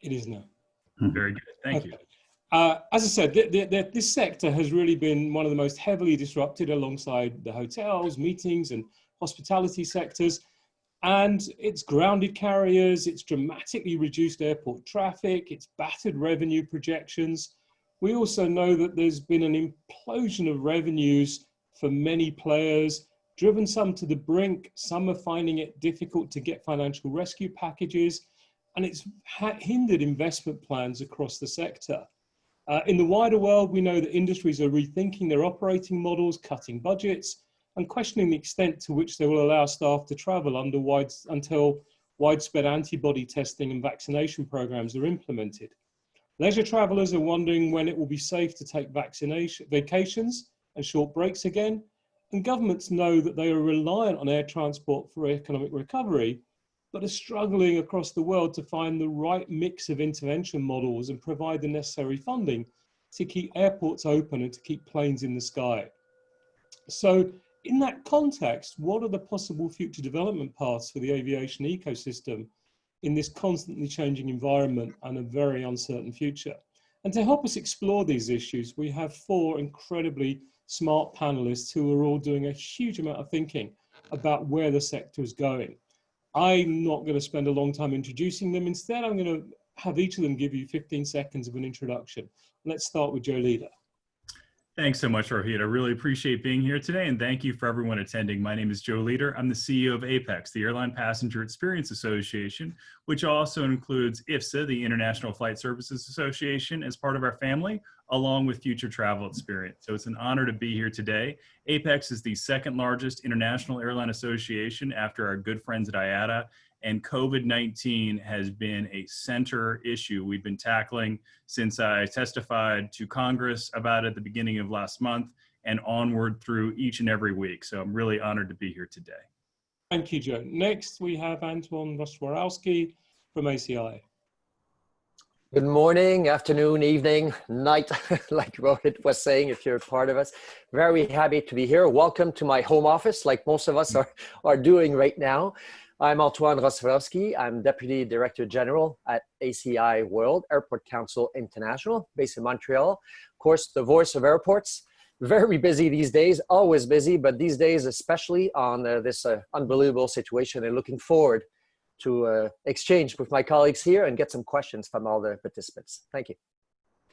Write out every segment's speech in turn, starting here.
It is now. Very good. Thank you. As I said, this sector has really been one of the most heavily disrupted alongside the hotels, meetings and hospitality sectors. And it's grounded carriers, it's dramatically reduced airport traffic, it's battered revenue projections. We also know that there's been an implosion of revenues for many players, driven some to the brink, some are finding it difficult to get financial rescue packages, and it's hindered investment plans across the sector. In the wider world, we know that industries are rethinking their operating models, cutting budgets, and questioning the extent to which they will allow staff to travel until widespread antibody testing and vaccination programs are implemented. Leisure travelers are wondering when it will be safe to take vacations and short breaks again, and governments know that they are reliant on air transport for economic recovery, but are struggling across the world to find the right mix of intervention models and provide the necessary funding to keep airports open and to keep planes in the sky. So in that context, what are the possible future development paths for the aviation ecosystem in this constantly changing environment and a very uncertain future? And to help us explore these issues, we have four incredibly smart panelists who are all doing a huge amount of thinking about where the sector is going. I'm not going to spend a long time introducing them. Instead, I'm going to have each of them give you 15 seconds of an introduction. Let's start with Joe Leader. Thanks so much, Rohit. I really appreciate being here today, and thank you for everyone attending. My name is Joe Leader. I'm the CEO of APEX, the Airline Passenger Experience Association, which also includes IFSA, the International Flight Services Association, as part of our family, along with Future Travel Experience. So it's an honor to be here today. APEX is the second largest international airline association after our good friends at IATA, and COVID-19 has been a center issue we've been tackling since I testified to Congress about it at the beginning of last month and onward through each and every week. So I'm really honored to be here today. Thank you, Joe. Next, we have Anton Rostworowski from ACI. Good morning, afternoon, evening, night, like Rohit was saying, if you're part of us. Very happy to be here. Welcome to my home office, like most of us are doing right now. I'm Antoine Rostworowski. I'm Deputy Director General at ACI World, Airport Council International, based in Montreal. Of course, the voice of airports. Very busy these days, always busy, but these days especially on this unbelievable situation, and looking forward to exchange with my colleagues here and get some questions from all the participants. Thank you.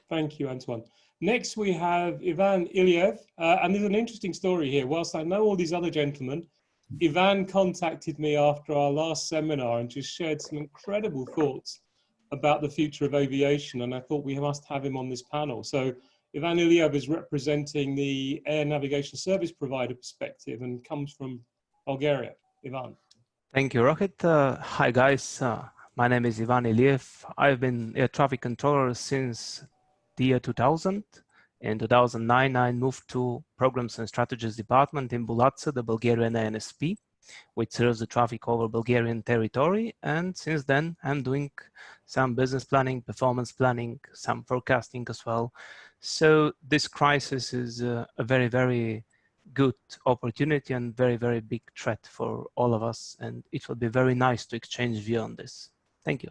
Thank you, Antoine. Next, we have Ivan Ilyev, and there's an interesting story here. Whilst I know all these other gentlemen, Ivan contacted me after our last seminar and just shared some incredible thoughts about the future of aviation, and I thought we must have him on this panel. So Ivan Ilyev is representing the air navigation service provider perspective and comes from Bulgaria. Ivan. Thank you, Rohit. Hi, guys. My name is Ivan Ilyev. I've been air traffic controller since the year 2000. In 2009, I moved to Programs and Strategies Department in Bulatsa, the Bulgarian ANSP, which serves the traffic over Bulgarian territory. And since then, I'm doing some business planning, performance planning, some forecasting as well. So this crisis is a very, very good opportunity and very, very big threat for all of us. And it will be very nice to exchange view on this. Thank you.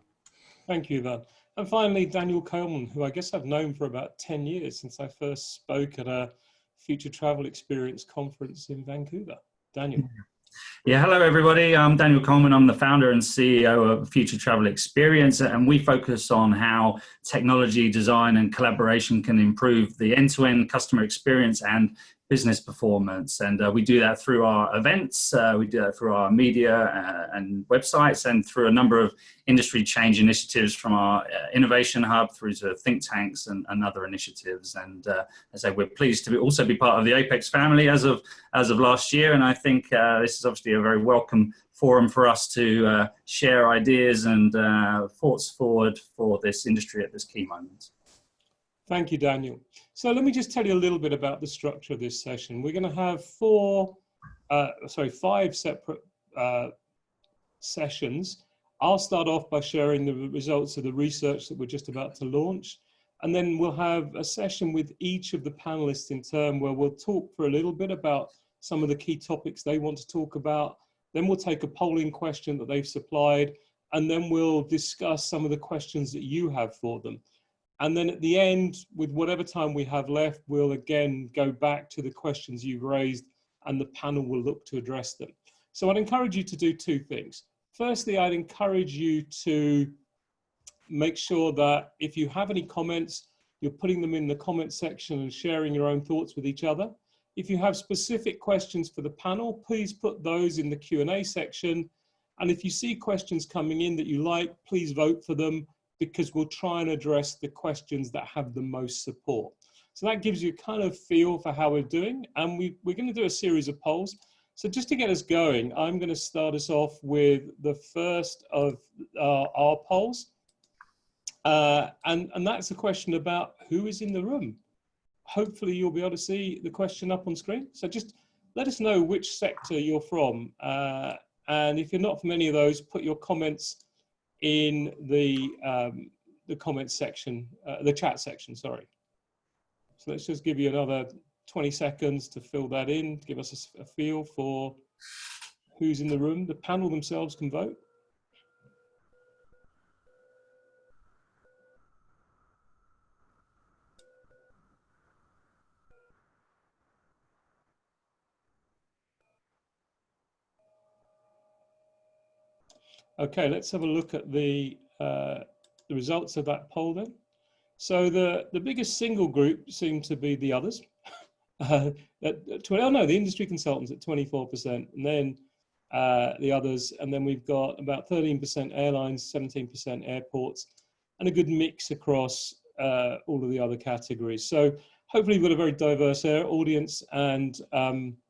Thank you, Ivan. And finally, Daniel Coleman, who I guess I've known for about 10 years since I first spoke at a Future Travel Experience conference in Vancouver. Daniel. Yeah, hello everybody. I'm Daniel Coleman. I'm the founder and CEO of Future Travel Experience, and we focus on how technology, design and collaboration can improve the end-to-end customer experience and business performance. And we do that through our events, we do that through our media and websites, and through a number of industry change initiatives from our innovation hub through to think tanks and other initiatives. And as I say, we're pleased to also be part of the Apex family as of last year. And I think this is obviously a very welcome forum for us to share ideas and thoughts forward for this industry at this key moment. Thank you, Daniel. So let me just tell you a little bit about the structure of this session. We're going to have five separate sessions. I'll start off by sharing the results of the research that we're just about to launch. And then we'll have a session with each of the panelists in turn where we'll talk for a little bit about some of the key topics they want to talk about. Then we'll take a polling question that they've supplied. and then we'll discuss some of the questions that you have for them. And then at the end, with whatever time we have left, we'll again go back to the questions you've raised, and the panel will look to address them. So I'd encourage you to do two things. Firstly, I'd encourage you to make sure that if you have any comments, you're putting them in the comment section and sharing your own thoughts with each other. If you have specific questions for the panel, please put those in the Q&A section. And if you see questions coming in that you like, please vote for them, because we'll try and address the questions that have the most support. So that gives you a kind of feel for how we're doing. And we're going to do a series of polls. So just to get us going, I'm going to start us off with the first of our polls. And that's a question about who is in the room. Hopefully you'll be able to see the question up on screen. So just let us know which sector you're from. And if you're not from any of those, put your comments in the comments section, the chat section, sorry. So let's just give you another 20 seconds to fill that in, give us a feel for who's in the room. The panel themselves can vote. Okay, let's have a look at the results of that poll then. So the biggest single group seemed to be the others. The industry consultants at 24%, and then the others, and then we've got about 13% airlines, 17% airports, and a good mix across all of the other categories. So hopefully we've got a very diverse audience, and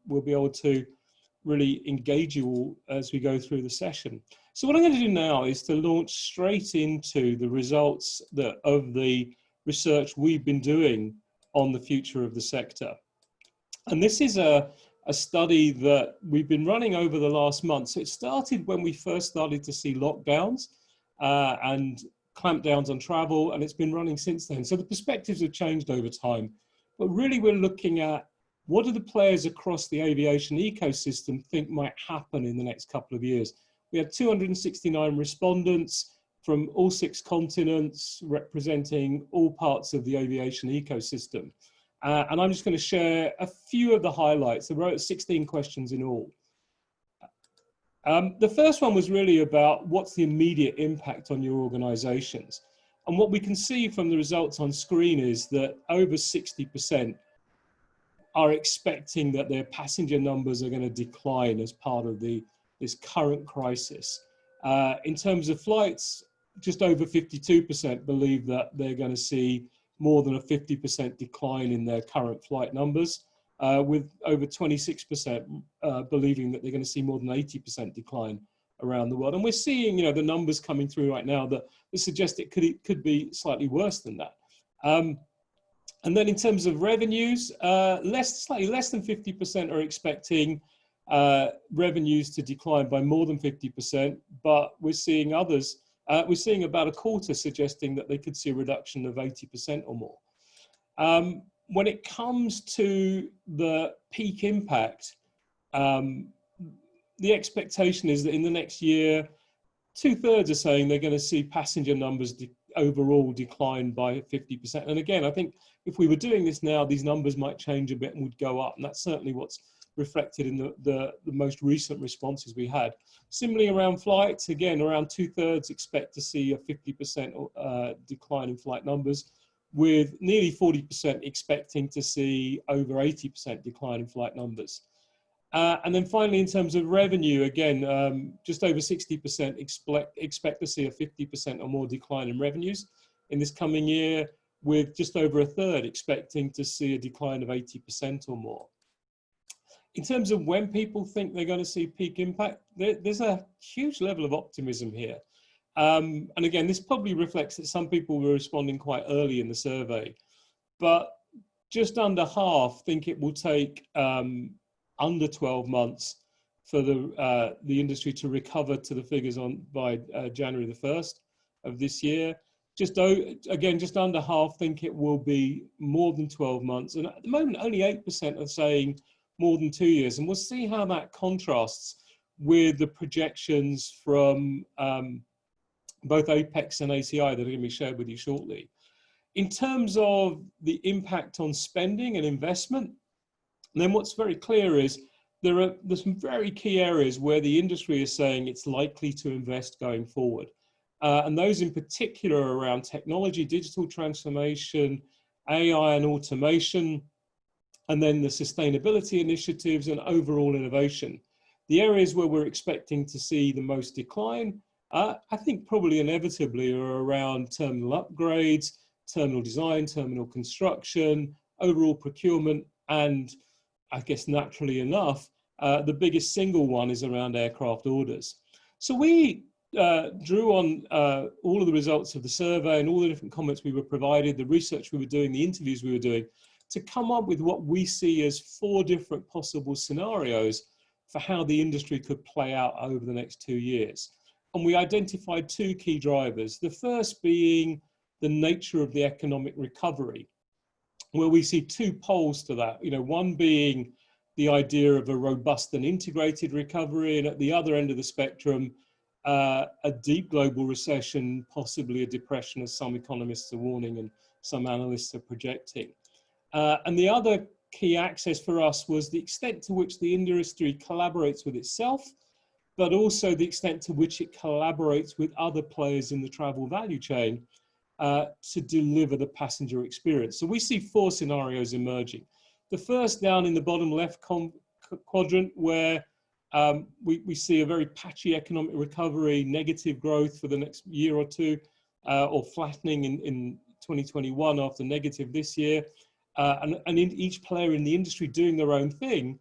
we'll be able to really engage you all as we go through the session. So what I'm going to do now is to launch straight into the results of the research we've been doing on the future of the sector. And this is a study that we've been running over the last month. So it started when we first started to see lockdowns and clampdowns on travel, and it's been running since then. So the perspectives have changed over time. But really we're looking at what do the players across the aviation ecosystem think might happen in the next couple of years. We had 269 respondents from all 6 continents, representing all parts of the aviation ecosystem. And I'm just going to share a few of the highlights. There were 16 questions in all. The first one was really about what's the immediate impact on your organizations. And what we can see from the results on screen is that over 60% are expecting that their passenger numbers are going to decline as part of this current crisis. In terms of flights, just over 52% believe that they're going to see more than a 50% decline in their current flight numbers, with over 26% believing that they're going to see more than 80% decline around the world. And we're seeing, the numbers coming through right now that suggest it could be slightly worse than that. And then in terms of revenues, slightly less than 50% are expecting revenues to decline by more than 50%, but we're seeing others, we're seeing about a quarter suggesting that they could see a reduction of 80% or more. When it comes to the peak impact, the expectation is that in the next year, 2/3 are saying they're going to see passenger numbers overall decline by 50%. And again, I think if we were doing this now, these numbers might change a bit and would go up. And that's certainly what's reflected in the most recent responses we had. Similarly, around flights, again, around 2/3 expect to see a 50% decline in flight numbers, with nearly 40% expecting to see over 80% decline in flight numbers. And then finally, in terms of revenue, again, just over 60% expect to see a 50% or more decline in revenues in this coming year, with just over 1/3 expecting to see a decline of 80% or more. In terms of when people think they're going to see peak impact, there's a huge level of optimism here. And again, this probably reflects that some people were responding quite early in the survey, but just under half think it will take under 12 months for the industry to recover to the figures by January the 1st of this year. Just under half think it will be more than 12 months. And at the moment, only 8% are saying more than 2 years. And we'll see how that contrasts with the projections from both Apex and ACI, that are going to be shared with you shortly. In terms of the impact on spending and investment, then what's very clear is there's some very key areas where the industry is saying it's likely to invest going forward. And those in particular are around technology, digital transformation, AI and automation, and then the sustainability initiatives and overall innovation. The areas where we're expecting to see the most decline, I think probably inevitably, are around terminal upgrades, terminal design, terminal construction, overall procurement, and I guess naturally enough, the biggest single one is around aircraft orders. So we drew on all of the results of the survey and all the different comments we were provided, the research we were doing, the interviews we were doing, to come up with what we see as 4 different possible scenarios for how the industry could play out over the next 2 years. And we identified 2 key drivers. The first being the nature of the economic recovery, where we see 2 poles to that. You know, one being the idea of a robust and integrated recovery, and at the other end of the spectrum, a deep global recession, possibly a depression, as some economists are warning and some analysts are projecting. And the other key axis for us was the extent to which the industry collaborates with itself, but also the extent to which it collaborates with other players in the travel value chain to deliver the passenger experience. So we see 4 scenarios emerging. The first, down in the bottom left quadrant, where we see a very patchy economic recovery, negative growth for the next year or 2, or flattening in 2021 after negative this year, and in each player in the industry doing their own thing.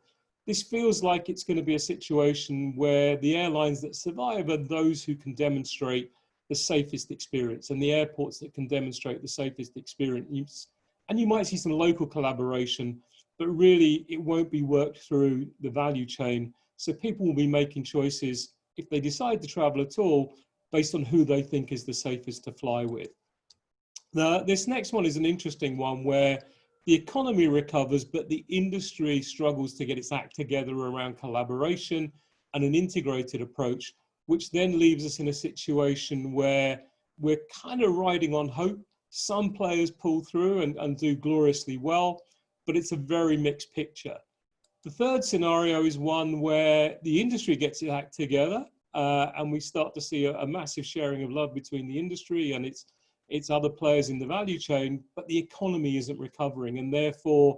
This feels like it's going to be a situation where the airlines that survive are those who can demonstrate the safest experience, and the airports that can demonstrate the safest experience. And you might see some local collaboration, but really it won't be worked through the value chain. So people will be making choices, if they decide to travel at all, based on who they think is the safest to fly with. Now, this next one is an interesting one, where the economy recovers, but the industry struggles to get its act together around collaboration and an integrated approach, which then leaves us in a situation where we're kind of riding on hope. Some players pull through and do gloriously well, but it's a very mixed picture. The third scenario is one where the industry gets its act together, and we start to see a massive sharing of love between the industry and its other players in the value chain, but the economy isn't recovering. And therefore,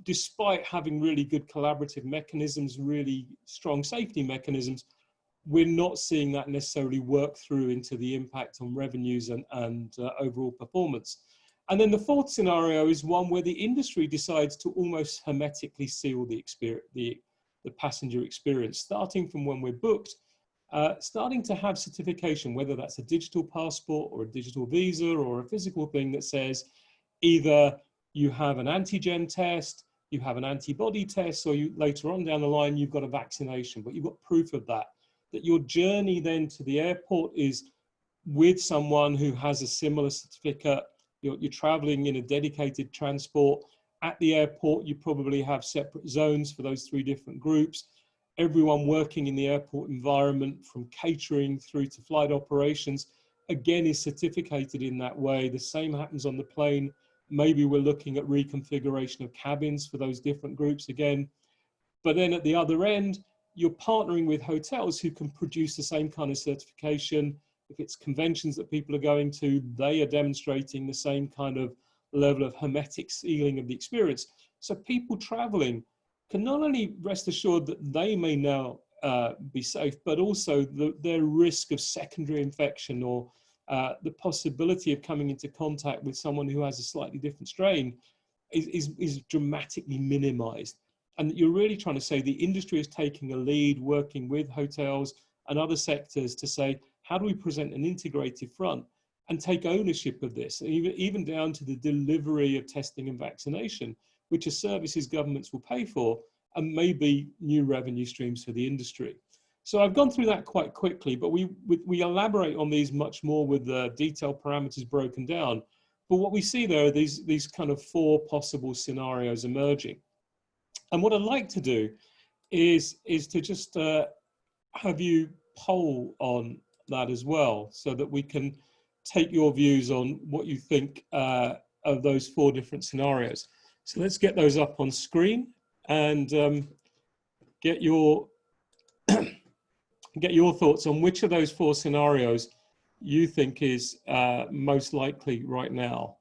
despite having really good collaborative mechanisms, really strong safety mechanisms, we're not seeing that necessarily work through into the impact on revenues and overall performance. And then the fourth scenario is one where the industry decides to almost hermetically seal the passenger experience, starting from when we're booked, starting to have certification, whether that's a digital passport or a digital visa or a physical thing that says either you have an antigen test, you have an antibody test, or you later on down the line, you've got a vaccination, but you've got proof of that your journey then to the airport is with someone who has a similar certificate. You're traveling in a dedicated transport. At the airport, you probably have separate zones for those 3 different groups. Everyone working in the airport environment, from catering through to flight operations, again, is certificated in that way. The same happens on the plane. Maybe we're looking at reconfiguration of cabins for those different groups again. But then at the other end, you're partnering with hotels who can produce the same kind of certification. If it's conventions that people are going to, they are demonstrating the same kind of level of hermetic sealing of the experience. So people traveling can not only rest assured that they may now be safe, but also their risk of secondary infection or the possibility of coming into contact with someone who has a slightly different strain is dramatically minimized. And you're really trying to say the industry is taking a lead, working with hotels and other sectors to say, how do we present an integrated front and take ownership of this, even down to the delivery of testing and vaccination, which are services governments will pay for, and maybe new revenue streams for the industry. So I've gone through that quite quickly, but we elaborate on these much more with the detailed parameters broken down. But what we see there are these kind of 4 possible scenarios emerging. And what I'd like to do is to just have you poll on that as well, so that we can take your views on what you think of those 4 different scenarios. So let's get those up on screen and get your thoughts on which of those 4 scenarios you think is most likely right now.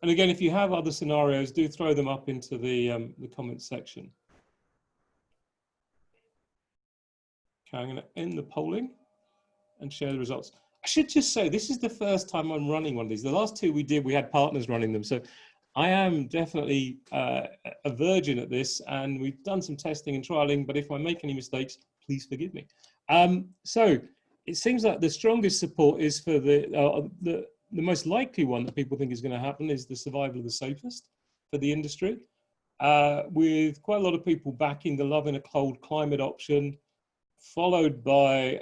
And again, if you have other scenarios, do throw them up into the comments section. Okay, I'm going to end the polling and share the results. I should just say, this is the first time I'm running one of these. The last 2 we did, we had partners running them. So I am definitely a virgin at this, and we've done some testing and trialing, but if I make any mistakes, please forgive me. So it seems like the strongest support is for the most likely one that people think is going to happen is the survival of the safest for the industry, with quite a lot of people backing the love in a cold climate option, followed by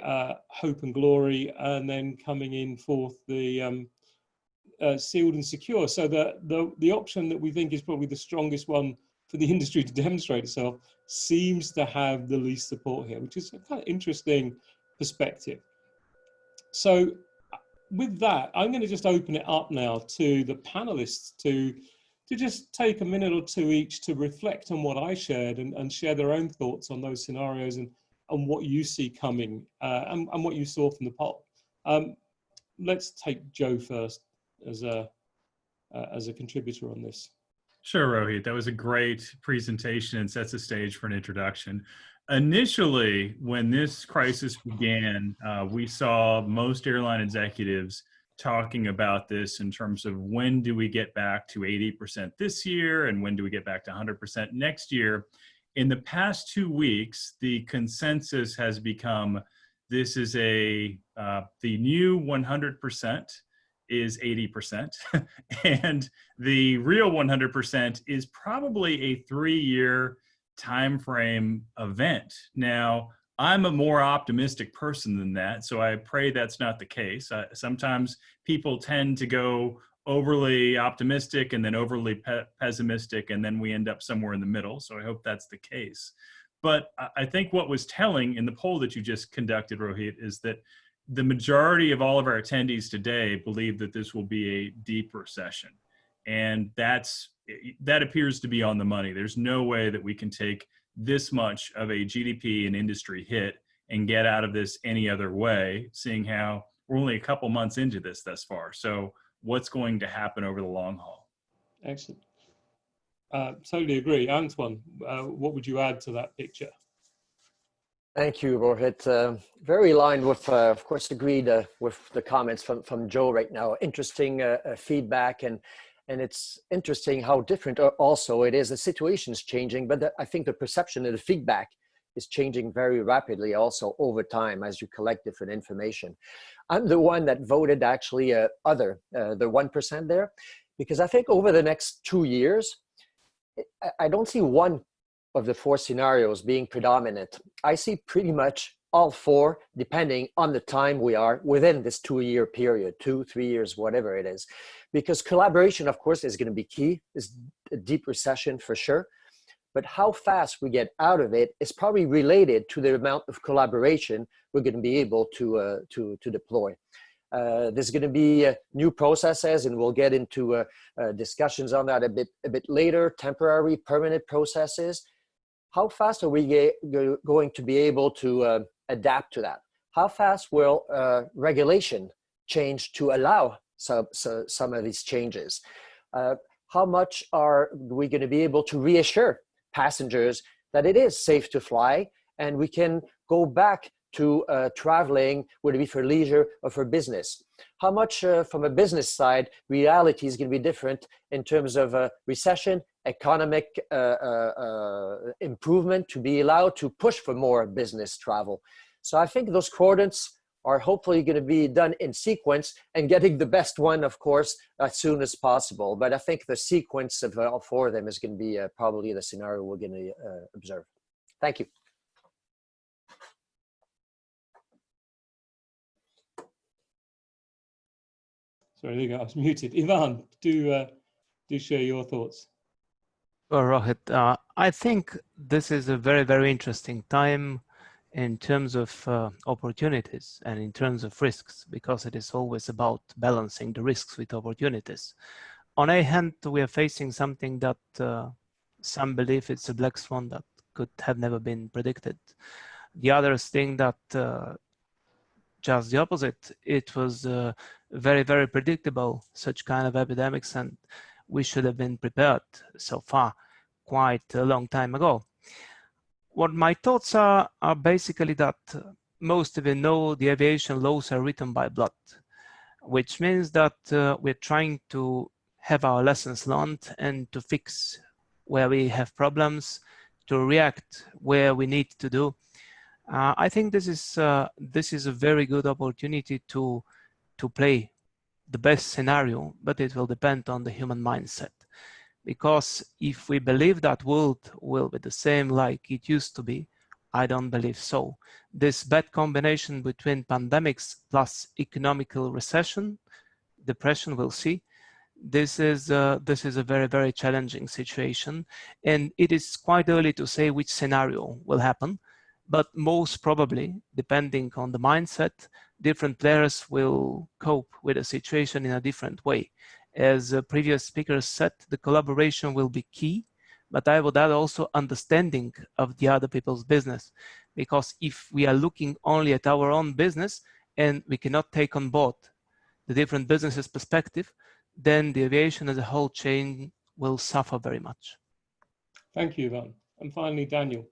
hope and glory, and then coming in fourth the sealed and secure. So the option that we think is probably the strongest one for the industry to demonstrate itself seems to have the least support here, which is a kind of interesting perspective. So with that, I'm going to just open it up now to the panelists to just take a minute or 2 each to reflect on what I shared and share their own thoughts on those scenarios and what you see coming and what you saw from the poll. Let's take Joe first as a contributor on this. Sure, Rohit. That was a great presentation and sets the stage for an introduction. Initially, when this crisis began, we saw most airline executives talking about this in terms of when do we get back to 80% this year and when do we get back to 100% next year. In the past 2 weeks, the consensus has become this is the new 100% is 80%, and the real 100% is probably a 3-year time frame event. Now, I'm a more optimistic person than that, so I pray that's not the case. Sometimes people tend to go overly optimistic and then overly pessimistic, and then we end up somewhere in the middle. So I hope that's the case. But I think what was telling in the poll that you just conducted, Rohit, is that the majority of all of our attendees today believe that this will be a deep recession. And that appears to be on the money. There's no way that we can take this much of a GDP and industry hit and get out of this any other way, seeing how we're only a couple months into this thus far. So what's going to happen over the long haul? Excellent. Totally agree. Antoine, what would you add to that picture? Thank you, Rohit. Very aligned with, of course, agreed with the comments from Joe right now. Interesting feedback, and it's interesting how different also it is. The situation is changing, but I think the perception and the feedback is changing very rapidly also over time as you collect different information. I'm the one that voted actually the 1% there, because I think over the next 2 years, I don't see one of the 4 scenarios being predominant. I see pretty much all 4, depending on the time we are within this 2-year period, 2-3 years, whatever it is. Because collaboration, of course, is going to be key. It's a deep recession for sure. But how fast we get out of it is probably related to the amount of collaboration we're going to be able to deploy. There's going to be new processes, and we'll get into discussions on that a bit later. Temporary, permanent processes. How fast are we going to be able to adapt to that? How fast will regulation change to allow some of these changes? How much are we going to be able to reassure passengers that it is safe to fly and we can go back to traveling, whether it be for leisure or for business? How much from a business side, reality is going to be different in terms of recession, economic improvement to be allowed to push for more business travel? So I think those quadrants are hopefully going to be done in sequence, and getting the best one, of course, as soon as possible. But I think the sequence of all four of them is going to be probably the scenario we're going to observe. Thank you. Sorry, there you go. I was muted. Ivan, do share your thoughts. Well, Rohit, I think this is a very, very interesting time in terms of opportunities and in terms of risks, because it is always about balancing the risks with opportunities. On a hand, we are facing something that some believe it's a black swan that could have never been predicted. The others think that just the opposite. It was very, very predictable, such kind of epidemics, and we should have been prepared so far quite a long time ago. What my thoughts are basically that most of you know the aviation laws are written by blood, which means that we're trying to have our lessons learned and to fix where we have problems, to react where we need to do. I think this is a very good opportunity to play the best scenario, but it will depend on the human mindset. Because if we believe that world will be the same like it used to be, I don't believe so. This bad combination between pandemics plus economical recession, depression, we'll see. This is a very, very challenging situation, and it is quite early to say which scenario will happen. But most probably, depending on the mindset, different players will cope with a situation in a different way. As previous speakers said, the collaboration will be key, but I would add also understanding of the other people's business. Because if we are looking only at our own business and we cannot take on board the different businesses' perspective, then the aviation as a whole chain will suffer very much. Thank you, Ivan. And finally, Daniel.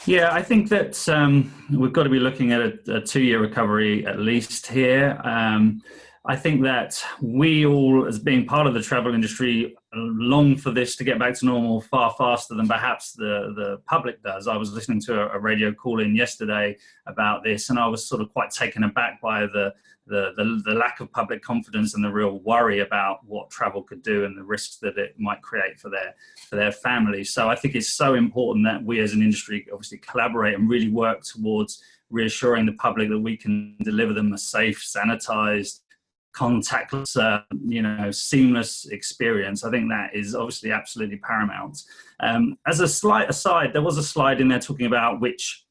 Yeah, I think that we've got to be looking at a 2-year recovery at least here. I think that we all, as being part of the travel industry, long for this to get back to normal far faster than perhaps the public does. I was listening to a radio call-in yesterday about this, and I was sort of quite taken aback by the lack of public confidence and the real worry about what travel could do and the risks that it might create for their families. So I think it's so important that we as an industry obviously collaborate and really work towards reassuring the public that we can deliver them a safe, sanitized, contactless, seamless experience. I think that is obviously absolutely paramount. As a slight aside, there was a slide in there talking about which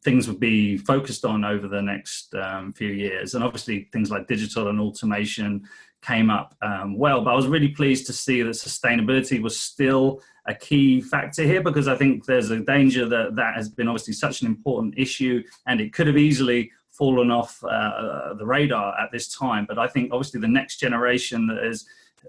things would be focused on over the next few years, and obviously things like digital and automation came up well, but I was really pleased to see that sustainability was still a key factor here, because I think there's a danger that has been obviously such an important issue, and it could have easily fallen off the radar at this time. But I think obviously the next generation that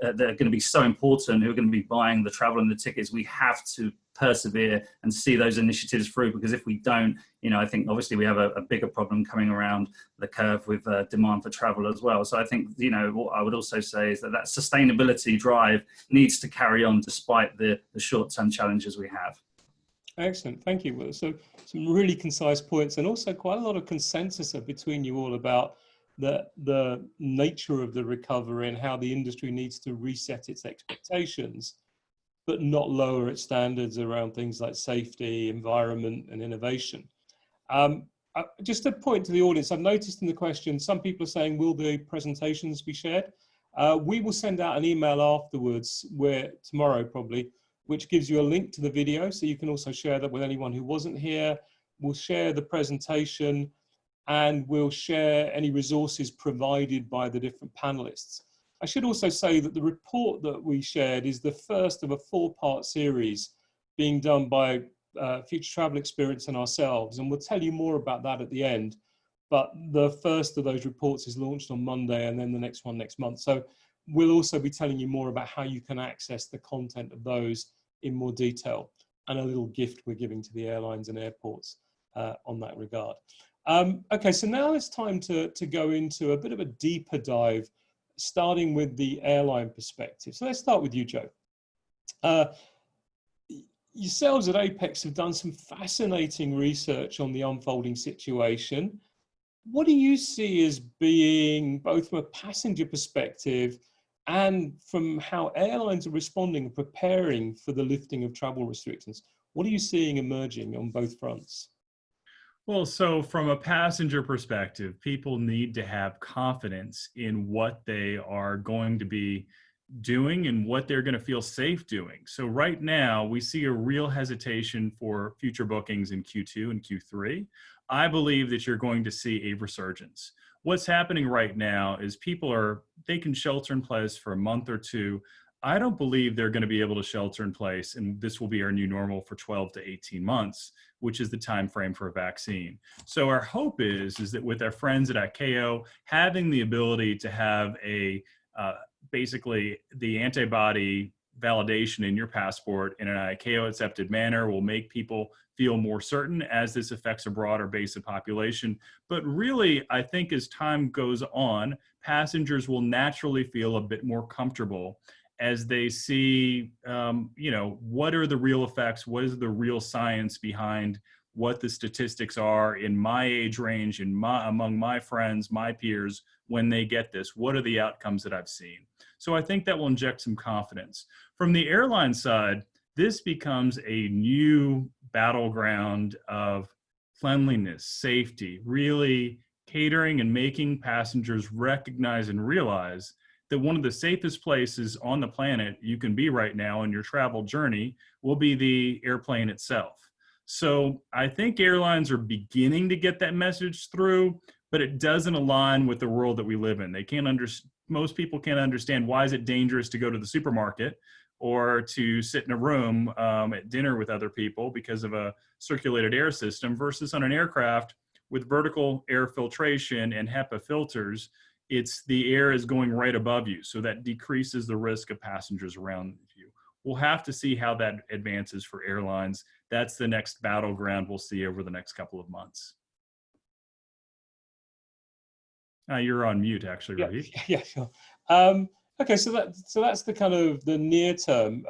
are going to be so important, who are going to be buying the travel and the tickets, we have to persevere and see those initiatives through, because if we don't, I think obviously we have a bigger problem coming around the curve with demand for travel as well. So I think, what I would also say is that sustainability drive needs to carry on despite the short-term challenges we have. Excellent, thank you. So some really concise points, and also quite a lot of consensus between you all about the nature of the recovery and how the industry needs to reset its expectations, but not lower its standards around things like safety, environment, and innovation. Just a point to the audience, I've noticed in the question, some people are saying, will the presentations be shared? We will send out an email afterwards, tomorrow probably, which gives you a link to the video, so you can also share that with anyone who wasn't here. We'll share the presentation, and we'll share any resources provided by the different panelists. I should also say that the report that we shared is the first of a 4-part series being done by Future Travel Experience and ourselves, and we'll tell you more about that at the end. But the first of those reports is launched on Monday, and then the next one next month. So we'll also be telling you more about how you can access the content of those in more detail, and a little gift we're giving to the airlines and airports on that regard. Okay, so now it's time to go into a bit of a deeper dive, starting with the airline perspective. So let's start with you, Joe. yourselves at Apex have done some fascinating research on the unfolding situation. What do you see as being, both from a passenger perspective and from how airlines are responding and preparing for the lifting of travel restrictions? What are you seeing emerging on both fronts? Well, so from a passenger perspective, people need to have confidence in what they are going to be doing and what they're going to feel safe doing. So right now, we see a real hesitation for future bookings in Q2 and Q3. I believe that you're going to see a resurgence. What's happening right now is they can shelter in place for a month or two. I don't believe they're going to be able to shelter in place, and this will be our new normal for 12 to 18 months, which is the time frame for a vaccine. So our hope is that with our friends at ICAO, having the ability to have basically the antibody validation in your passport in an ICAO accepted manner will make people feel more certain as this affects a broader base of population. But really, I think as time goes on, passengers will naturally feel a bit more comfortable as they see, what are the real effects? What is the real science behind what the statistics are in my age range and among my friends, my peers, when they get this? What are the outcomes that I've seen? So I think that will inject some confidence. From the airline side, this becomes a new battleground of cleanliness, safety, really catering and making passengers recognize and realize that one of the safest places on the planet you can be right now in your travel journey will be the airplane itself. So I think airlines are beginning to get that message through, but it doesn't align with the world that we live in. Most people can't understand why is it dangerous to go to the supermarket or to sit in a room at dinner with other people because of a circulated air system versus on an aircraft with vertical air filtration and HEPA filters. The air is going right above you, so that decreases the risk of passengers around you. We'll have to see how that advances for airlines. That's the next battleground we'll see over the next couple of months. You're on mute, actually, Rohit. Yeah, sure. Okay, so that's the kind of the near term.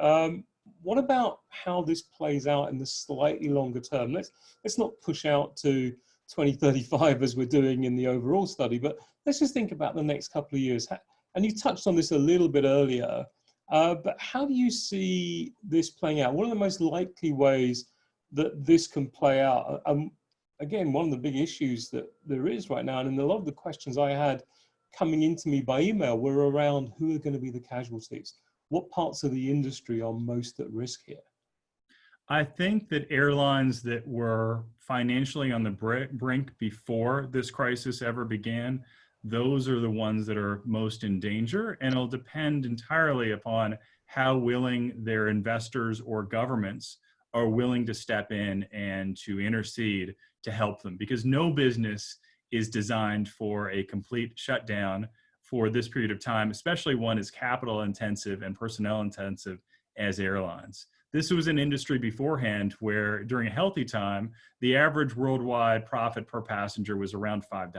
What about how this plays out in the slightly longer term? Let's not push out to 2035 as we're doing in the overall study, but let's just think about the next couple of years. And you touched on this a little bit earlier, but how do you see this playing out? What are the most likely ways that this can play out? Again, one of the big issues that there is right now, and a lot of the questions I had coming into me by email were around who are going to be the casualties. What parts of the industry are most at risk here? I think that airlines that were financially on the brink before this crisis ever began, those are the ones that are most in danger, and it'll depend entirely upon how willing their investors or governments are willing to step in and to intercede to help them, because no business is designed for a complete shutdown for this period of time, especially one as capital intensive and personnel intensive as airlines. This was an industry beforehand where during a healthy time, the average worldwide profit per passenger was around $5.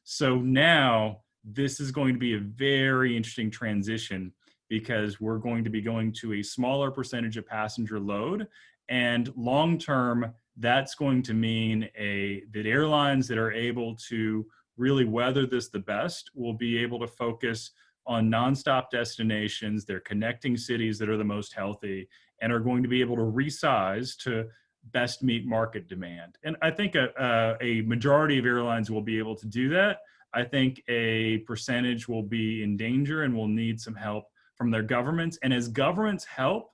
So now this is going to be a very interesting transition because we're going to be going to a smaller percentage of passenger load, and long-term, that's going to mean that airlines that are able to really weather this the best will be able to focus on nonstop destinations. They're connecting cities that are the most healthy and are going to be able to resize to best meet market demand. And I think a majority of airlines will be able to do that. I think a percentage will be in danger and will need some help from their governments. And as governments help,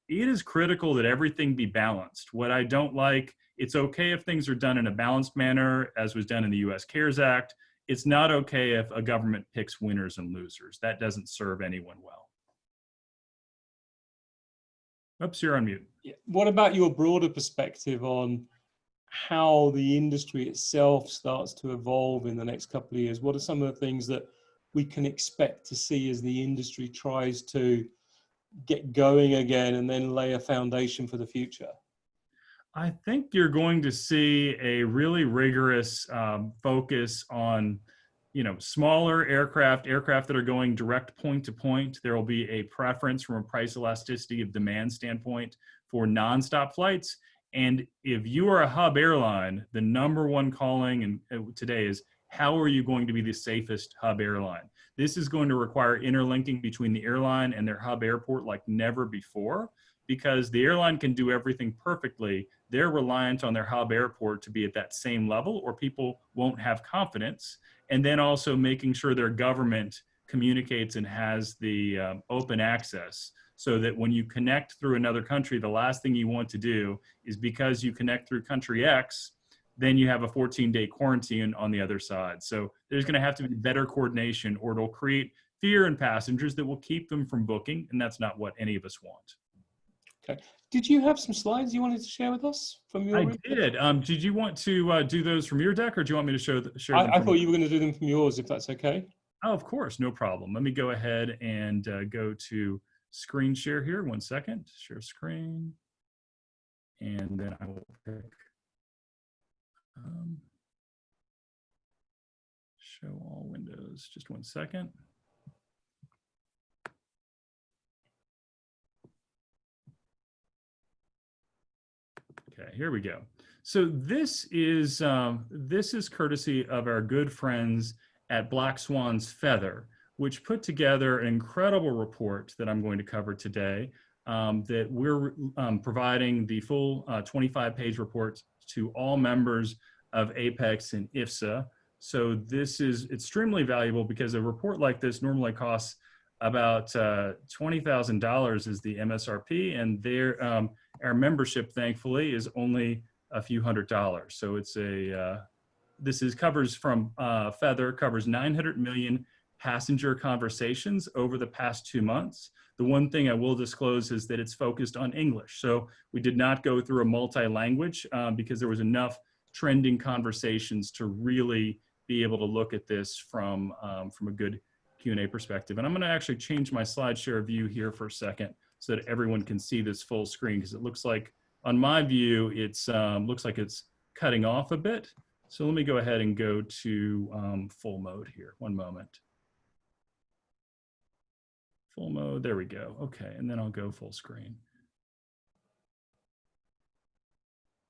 it is critical that everything be balanced. What I don't like, it's okay if things are done in a balanced manner, as was done in the US CARES Act. It's not okay if a government picks winners and losers. That doesn't serve anyone well. Oops, you're on mute. Yeah. What about your broader perspective on how the industry itself starts to evolve in the next couple of years? What are some of the things that we can expect to see as the industry tries to get going again and then lay a foundation for the future? I think you're going to see a really rigorous focus on, smaller aircraft that are going direct point to point. There will be a preference from a price elasticity of demand standpoint for nonstop flights. And if you are a hub airline, the number one calling today is, how are you going to be the safest hub airline? This is going to require interlinking between the airline and their hub airport like never before, because the airline can do everything perfectly. They're reliant on their hub airport to be at that same level, or people won't have confidence. And then also making sure their government communicates and has the open access, so that when you connect through another country, the last thing you want to do is, because you connect through country X, then you have a 14-day quarantine on the other side. So there's going to have to be better coordination, or it'll create fear in passengers that will keep them from booking, and that's not what any of us want. Okay. Did you have some slides you wanted to share with us from your? I did. Did you want to do those from your deck, or do you want me to share them? I thought you were going to do them from yours, if that's okay. Oh, of course, no problem. Let me go ahead and go to screen share here. 1 second. Share screen, and then I will pick show all windows. Just 1 second. Okay, here we go. So this is courtesy of our good friends at Black Swan's Feather, which put together an incredible report that I'm going to cover today, that we're providing the full 25-page report to all members of APEX and IFSA. So this is extremely valuable, because a report like this normally costs about $20,000 is the MSRP, and our membership, thankfully, is only a few $100s. So it's covers from Feather, covers 900 million passenger conversations over the past 2 months. The one thing I will disclose is that it's focused on English. So we did not go through a multi-language because there was enough trending conversations to really be able to look at this from a good Q&A perspective. And I'm going to actually change my slide share view here for a second so that everyone can see this full screen, because it looks like, on my view, it's looks like it's cutting off a bit. So let me go ahead and go to full mode here. One moment. Full mode, there we go. Okay, and then I'll go full screen.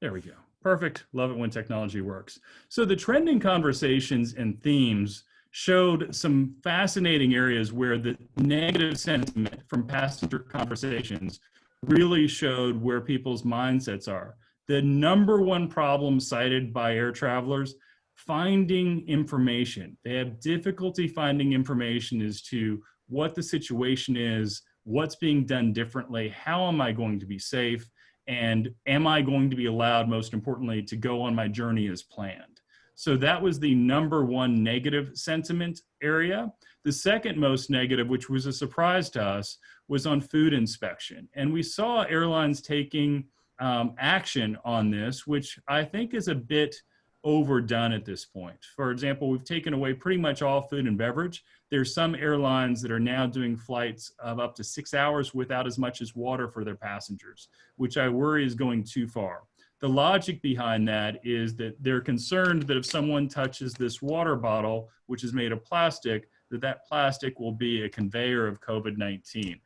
There we go. Perfect. Love it when technology works. So the trending conversations and themes showed some fascinating areas where the negative sentiment from passenger conversations really showed where people's mindsets are. The number one problem cited by air travelers, finding information. They have difficulty finding information as to what the situation is, what's being done differently, how am I going to be safe, and am I going to be allowed, most importantly, to go on my journey as planned? So that was the number one negative sentiment area. The second most negative, which was a surprise to us, was on food inspection. And we saw airlines taking action on this, which I think is a bit overdone at this point. For example, we've taken away pretty much all food and beverage. There's some airlines that are now doing flights of up to 6 hours without as much as water for their passengers, which I worry is going too far. The logic behind that is that they're concerned that if someone touches this water bottle, which is made of plastic, that plastic will be a conveyor of COVID-19.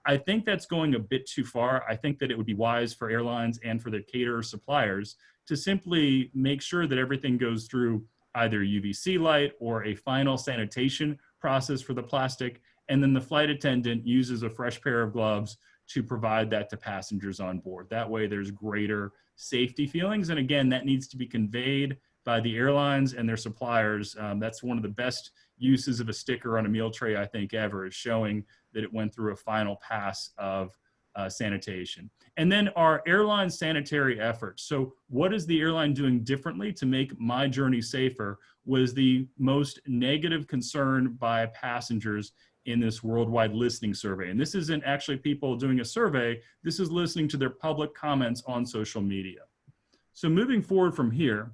I think that's going a bit too far. I think that it would be wise for airlines and for their caterer suppliers to simply make sure that everything goes through either UVC light or a final sanitation process for the plastic, and then the flight attendant uses a fresh pair of gloves to provide that to passengers on board. That way there's greater safety feelings. And again, that needs to be conveyed by the airlines and their suppliers. That's one of the best uses of a sticker on a meal tray, I think, ever, is showing that it went through a final pass of sanitation. And then our airline sanitary efforts. So what is the airline doing differently to make my journey safer was the most negative concern by passengers in this worldwide listening survey. And this isn't actually people doing a survey, this is listening to their public comments on social media. So moving forward from here,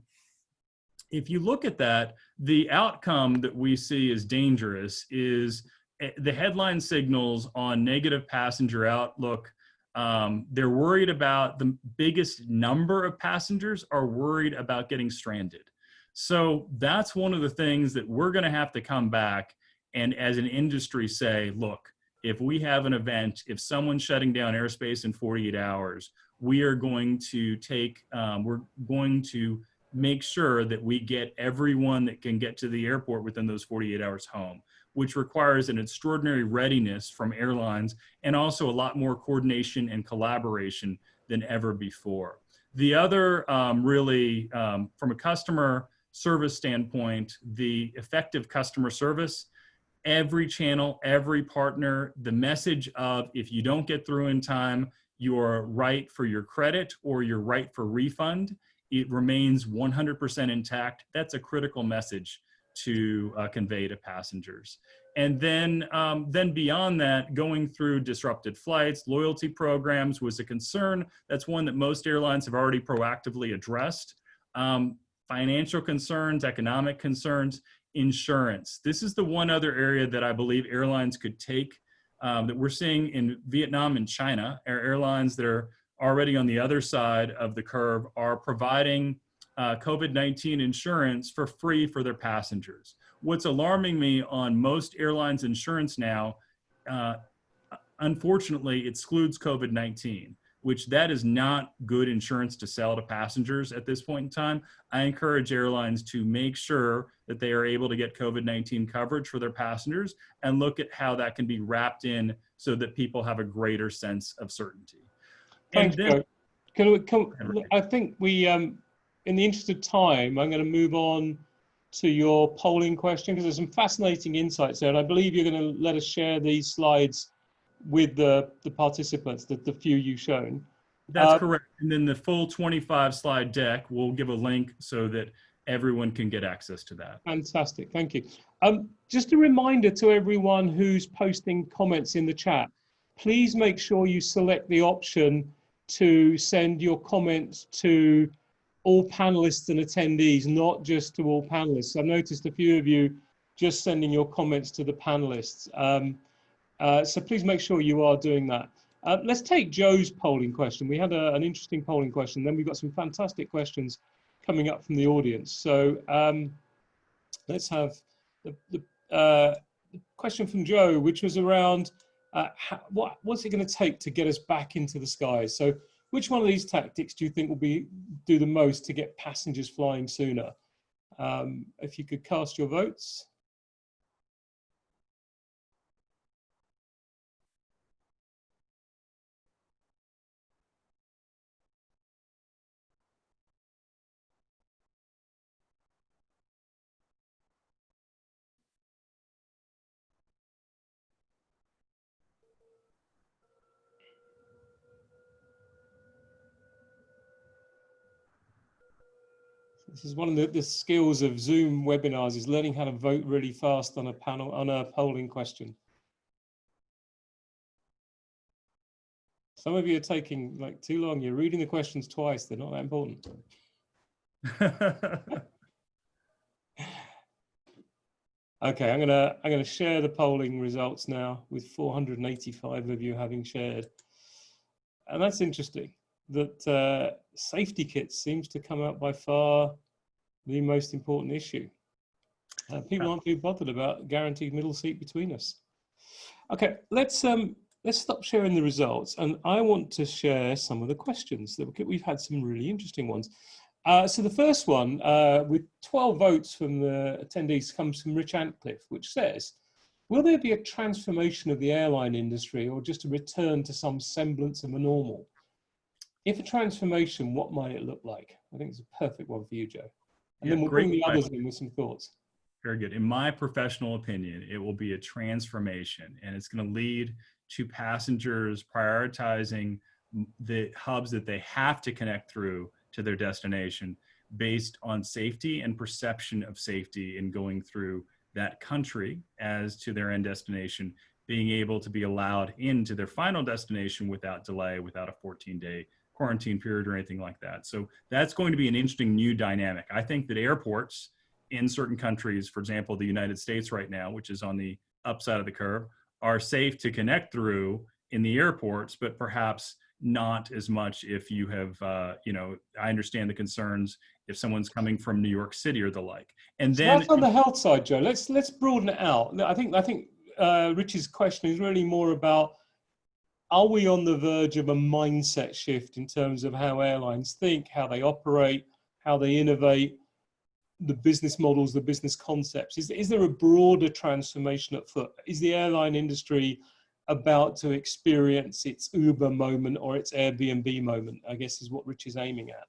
if you look at that, the outcome that we see is dangerous is the headline signals on negative passenger outlook. They're worried about the biggest number of passengers are worried about getting stranded. So that's one of the things that we're going to have to come back and as an industry say, look, if we have an event, if someone's shutting down airspace in 48 hours, we are going to we're going to make sure that we get everyone that can get to the airport within those 48 hours home, which requires an extraordinary readiness from airlines and also a lot more coordination and collaboration than ever before. The other from a customer service standpoint, the effective customer service, every channel, every partner, the message of if you don't get through in time, you're right for your credit or you're right for refund, it remains 100% intact. That's a critical message to convey to passengers. And then beyond that, going through disrupted flights, loyalty programs was a concern. That's one that most airlines have already proactively addressed. Financial concerns, economic concerns, insurance. This is the one other area that I believe airlines could take that we're seeing in Vietnam and China. Airlines that are already on the other side of the curve are providing COVID-19 insurance for free for their passengers. What's alarming me on most airlines insurance now, unfortunately, excludes COVID-19, which that is not good insurance to sell to passengers at this point in time. I encourage airlines to make sure that they are able to get COVID-19 coverage for their passengers and look at how that can be wrapped in so that people have a greater sense of certainty. Thanks, Joe. I think we, in the interest of time, I'm going to move on to your polling question because there's some fascinating insights there. And I believe you're going to let us share these slides with the participants, the few you've shown. That's correct. And then the full 25 slide deck, we'll give a link so that everyone can get access to that. Fantastic. Thank you. Just a reminder to everyone who's posting comments in the chat, please make sure you select the option to send your comments to all panelists and attendees, not just to all panelists. I've noticed a few of you just sending your comments to the panelists. So please make sure you are doing that. Let's take Joe's polling question. We had an interesting polling question. Then we've got some fantastic questions coming up from the audience. So let's have the question from Joe, which was around what's it going to take to get us back into the skies? So which one of these tactics do you think will do the most to get passengers flying sooner? If you could cast your votes. This is one of the skills of Zoom webinars, is learning how to vote really fast on a polling question. Some of you are taking like too long. You're reading the questions twice. They're not that important. Okay, I'm gonna share the polling results now with 485 of you having shared. And that's interesting that safety kits seems to come out by far the most important issue. People aren't too bothered about guaranteed middle seat between us. Okay, let's stop sharing the results, and I want to share some of the questions that we've had some really interesting ones. So the first one, with 12 votes from the attendees, comes from Rich Antcliffe, which says, will there be a transformation of the airline industry or just a return to some semblance of a normal? If a transformation, what might it look like? I think it's a perfect one for you, Joe. And then we'll bring the others in with some thoughts. Very good. In my professional opinion, it will be a transformation, and it's going to lead to passengers prioritizing the hubs that they have to connect through to their destination based on safety and perception of safety in going through that country as to their end destination, being able to be allowed into their final destination without delay, without a 14-day quarantine period or anything like that. So that's going to be an interesting new dynamic. I think that airports in certain countries, for example, the United States right now, which is on the upside of the curve, are safe to connect through in the airports, but perhaps not as much if you have, I understand the concerns if someone's coming from New York City or the like. And then so that's on the health side, Joe. Let's broaden it out. I think Rich's question is really more about, are we on the verge of a mindset shift in terms of how airlines think, how they operate, how they innovate, the business models, the business concepts? Is there a broader transformation at foot? Is the airline industry about to experience its Uber moment or its Airbnb moment, I guess is what Rich is aiming at?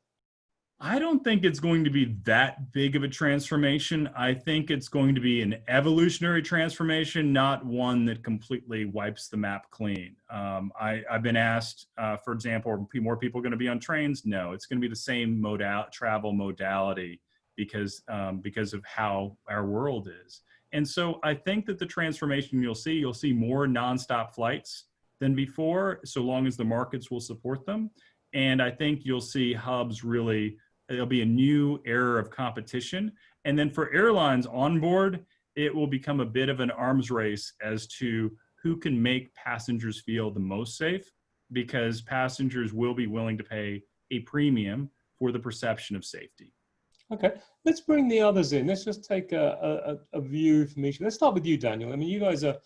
I don't think it's going to be that big of a transformation. I think it's going to be an evolutionary transformation, not one that completely wipes the map clean. I've been asked, for example, are more people going to be on trains? No, it's going to be the same travel modality because of how our world is. And so I think that the transformation you'll see more nonstop flights than before, so long as the markets will support them. And I think you'll see hubs really, there'll be a new era of competition. And then for airlines on board, it will become a bit of an arms race as to who can make passengers feel the most safe, because passengers will be willing to pay a premium for the perception of safety. Okay, let's bring the others in. Let's just take a view from each. Let's start with you, Daniel. I mean, you guys are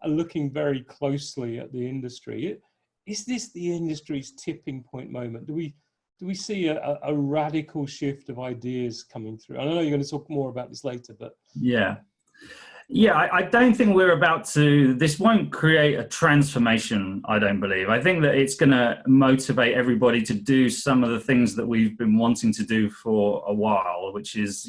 looking very closely at the industry. Is this the industry's tipping point moment? Do we see a radical shift of ideas coming through? I know you're going to talk more about this later, but yeah, I don't think we're about to. This won't create a transformation, I don't believe. I think that it's going to motivate everybody to do some of the things that we've been wanting to do for a while, which is,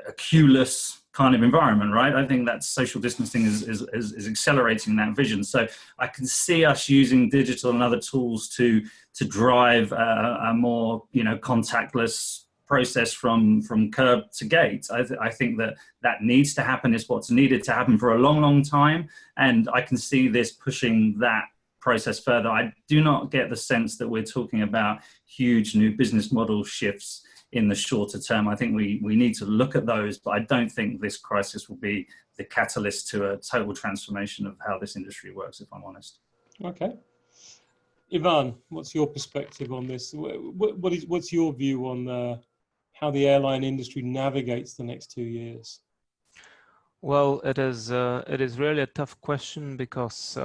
a queueless kind of environment, right? I think that social distancing is accelerating that vision. So I can see us using digital and other tools to drive a more, contactless process from curb to gate. I think that needs to happen. Is what's needed to happen for a long, long time. And I can see this pushing that process further. I do not get the sense that we're talking about huge new business model shifts in the shorter term. I think we need to look at those, but I don't think this crisis will be the catalyst to a total transformation of how this industry works, if I'm honest. Okay. Ivan, what's your perspective on this? What's your view on how the airline industry navigates the next 2 years? Well, it is really a tough question because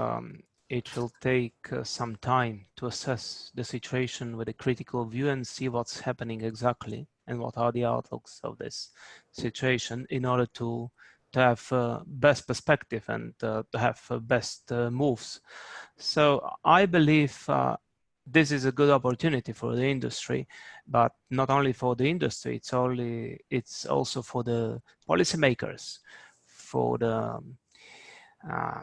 it will take some time to assess the situation with a critical view and see what's happening exactly and what are the outlooks of this situation in order to have best perspective and to have best moves. So I believe this is a good opportunity for the industry, but not only for the industry, it's also for the policymakers, for the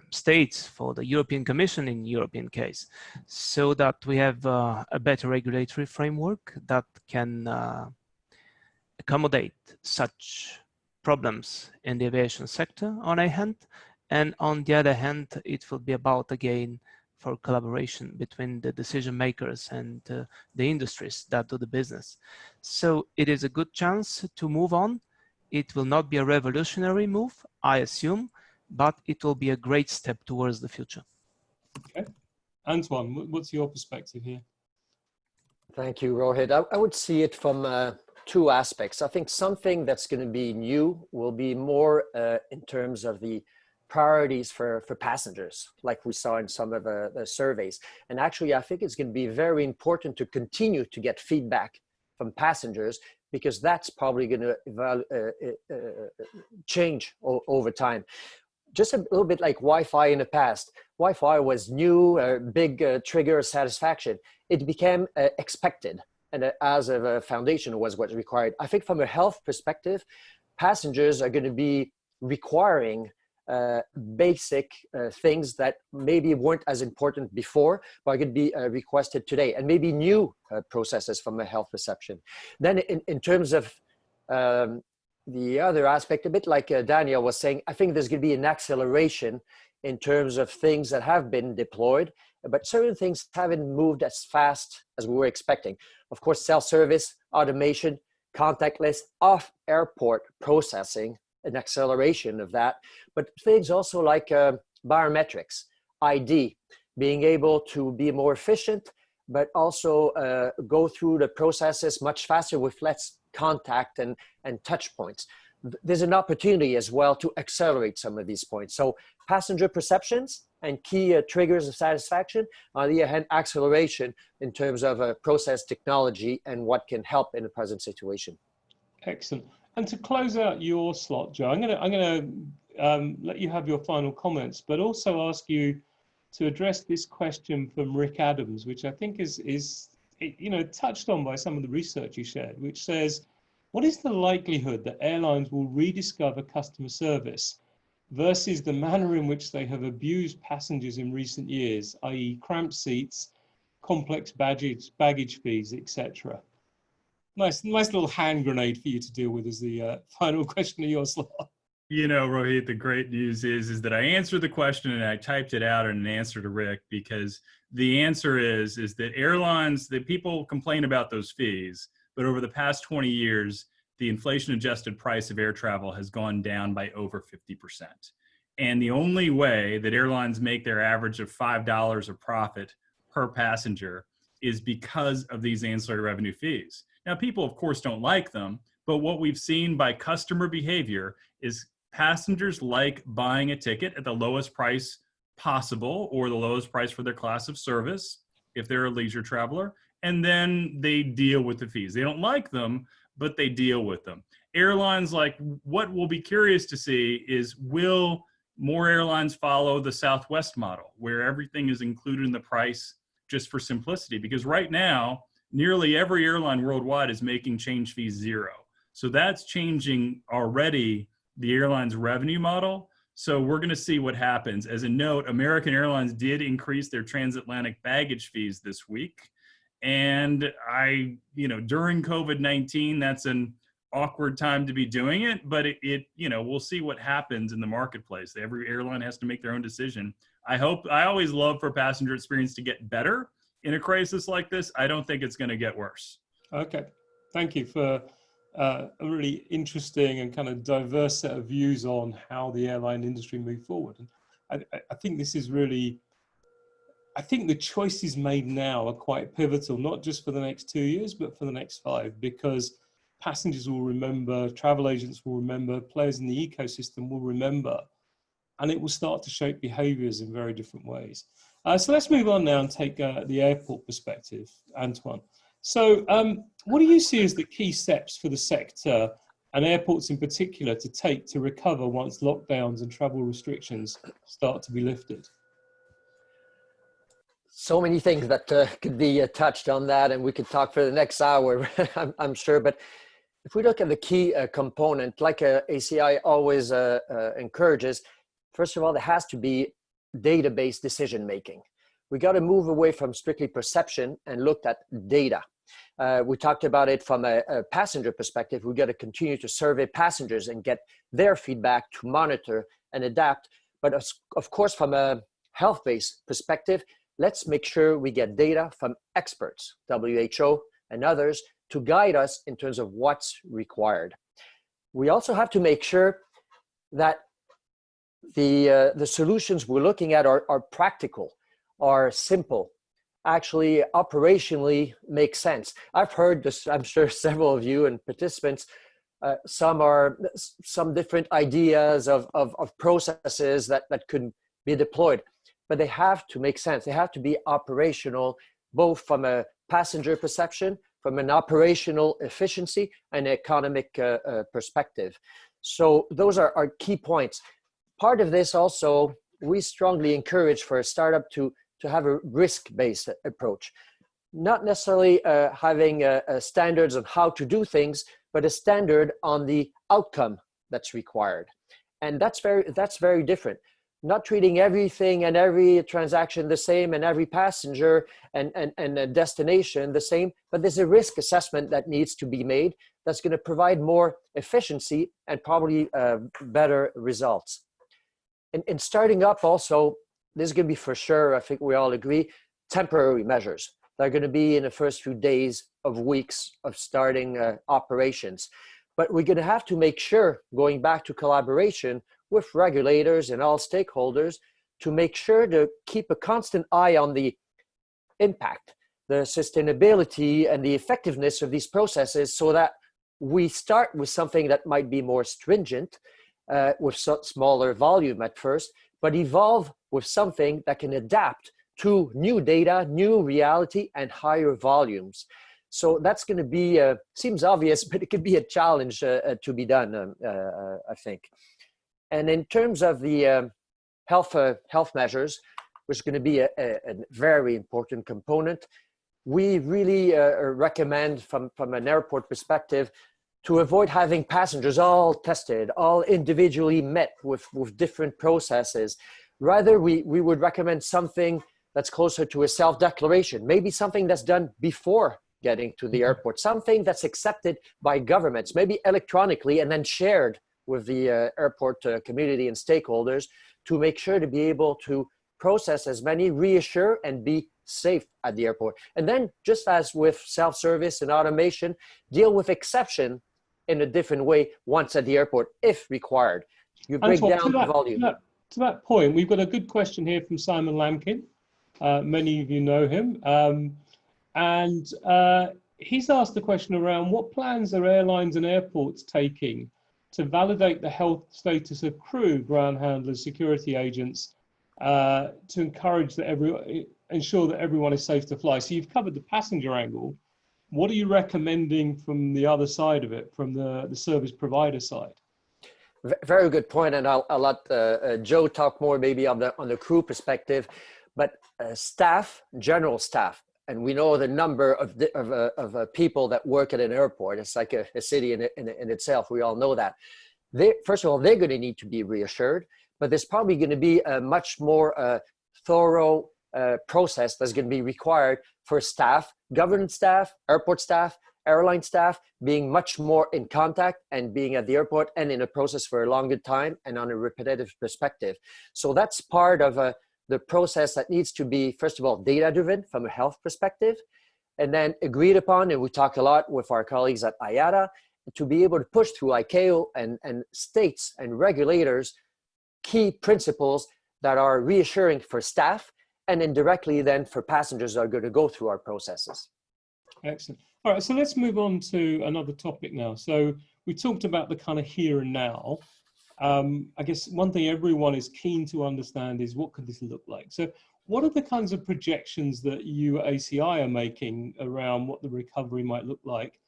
states, for the European Commission in European case, so that we have a better regulatory framework that can accommodate such problems in the aviation sector on a hand, and on the other hand, it will be about again for collaboration between the decision makers and the industries that do the business. So it is a good chance to move on. It will not be a revolutionary move, I assume, but it will be a great step towards the future. Okay. Antoine, what's your perspective here? Thank you, Rohit. I would see it from two aspects. I think something that's going to be new will be more in terms of the priorities for passengers, like we saw in some of the surveys. And actually, I think it's going to be very important to continue to get feedback from passengers, because that's probably going to change over time. Just a little bit like Wi-Fi in the past. Wi-Fi was new, big trigger of satisfaction. It became expected, and as a foundation was what's required. I think from a health perspective, passengers are going to be requiring basic things that maybe weren't as important before, but are going to be requested today, and maybe new processes from a health perception. Then in terms of the other aspect, a bit like Daniel was saying, I think there's going to be an acceleration in terms of things that have been deployed, but certain things haven't moved as fast as we were expecting. Of course, self-service, automation, contactless, off-airport processing, an acceleration of that, but things also like biometrics, ID, being able to be more efficient, but also go through the processes much faster with less contact and touch points. there's an opportunity as well to accelerate some of these points. So passenger perceptions and key triggers of satisfaction, on the other hand, acceleration in terms of process technology and what can help in the present situation. Excellent. And to close out your slot, Joe, I'm gonna let you have your final comments, but also ask you to address this question from Rick Adams, which I think is touched on by some of the research you shared, which says, what is the likelihood that airlines will rediscover customer service versus the manner in which they have abused passengers in recent years, i.e. cramped seats, complex baggage fees, etc.? Nice little hand grenade for you to deal with as the final question of your slot. You know, Rohit, the great news is that I answered the question and I typed it out in an answer to Rick, because the answer is that airlines, that people complain about those fees, but over the past 20 years, the inflation-adjusted price of air travel has gone down by over 50%. And the only way that airlines make their average of $5 of profit per passenger is because of these ancillary revenue fees. Now, people, of course, don't like them, but what we've seen by customer behavior is passengers like buying a ticket at the lowest price possible or the lowest price for their class of service if they're a leisure traveler, and then they deal with the fees. They don't like them, but they deal with them. Airlines, like, what we'll be curious to see is, will more airlines follow the Southwest model where everything is included in the price just for simplicity? Because right now, nearly every airline worldwide is making change fees zero. So that's changing already the airline's revenue model. So we're going to see what happens. As a note, American Airlines did increase their transatlantic baggage fees this week. And during COVID-19, that's an awkward time to be doing it, but we'll see what happens in the marketplace. Every airline has to make their own decision. I always love for passenger experience to get better in a crisis like this. I don't think it's going to get worse. Okay. Thank you for a really interesting and kind of diverse set of views on how the airline industry move forward. And I think this is really, I think the choices made now are quite pivotal, not just for the next 2 years, but for the next 5, because passengers will remember, travel agents will remember, players in the ecosystem will remember, and it will start to shape behaviors in very different ways. So let's move on now and take the airport perspective, Antoine. So what do you see as the key steps for the sector and airports in particular to take to recover once lockdowns and travel restrictions start to be lifted? So many things that could be touched on that, and we could talk for the next hour, I'm sure. But if we look at the key component, like ACI always encourages, first of all, there has to be data-based decision-making. We got to move away from strictly perception and look at data. We talked about it from a passenger perspective. We got to continue to survey passengers and get their feedback to monitor and adapt. But of course, from a health-based perspective, let's make sure we get data from experts, WHO and others, to guide us in terms of what's required. We also have to make sure that the solutions we're looking at are practical, are simple, actually operationally make sense. I've heard this, I'm sure several of you and participants, some different ideas of processes that could be deployed, but they have to make sense. They have to be operational, both from a passenger perception, from an operational efficiency and economic perspective. So those are our key points. Part of this also, we strongly encourage for a startup to have a risk-based approach. Not necessarily having standards on how to do things, but a standard on the outcome that's required. And that's very different. Not treating everything and every transaction the same and every passenger and a destination the same, but there's a risk assessment that needs to be made that's going to provide more efficiency and probably better results. And starting up also, there's going to be for sure, I think we all agree, temporary measures. They're going to be in the first few days of weeks of starting operations. But we're going to have to make sure, going back to collaboration with regulators and all stakeholders, to make sure to keep a constant eye on the impact, the sustainability and the effectiveness of these processes, so that we start with something that might be more stringent, with smaller volume at first, but evolve with something that can adapt to new data, new reality, and higher volumes. So that's going to be, seems obvious, but it could be a challenge to be done, I think. And in terms of the health measures, which is going to be a very important component, we really recommend from an airport perspective to avoid having passengers all tested, all individually met with different processes. Rather, we would recommend something that's closer to a self-declaration, maybe something that's done before getting to the airport, something that's accepted by governments, maybe electronically, and then shared with the airport community and stakeholders to make sure to be able to process as many, reassure, and be safe at the airport. And then, just as with self-service and automation, deal with exception in a different way once at the airport, if required. You break down the volume. To that point, we've got a good question here from Simon Lamkin. Many of you know him. And he's asked the question around what plans are airlines and airports taking to validate the health status of crew, ground handlers, security agents, to encourage that ensure that everyone is safe to fly. So you've covered the passenger angle. What are you recommending from the other side of it, from the service provider side? Very good point, and I'll let Joe talk more maybe on the crew perspective, but staff, general staff, and we know the number of people that work at an airport. It's like a city in itself. We all know that. First of all, they're going to need to be reassured, but there's probably going to be a much more thorough process that's going to be required for staff, government staff, airport staff, airline staff, being much more in contact and being at the airport and in a process for a longer time and on a repetitive perspective. So that's part of the process that needs to be, first of all, data-driven from a health perspective, and then agreed upon, and we talk a lot with our colleagues at IATA, to be able to push through ICAO and states and regulators key principles that are reassuring for staff and indirectly then for passengers that are going to go through our processes. Excellent. All right, so let's move on to another topic now. So we talked about the kind of here and now. I guess one thing everyone is keen to understand is what could this look like? So what are the kinds of projections that you at ACI are making around what the recovery might look like?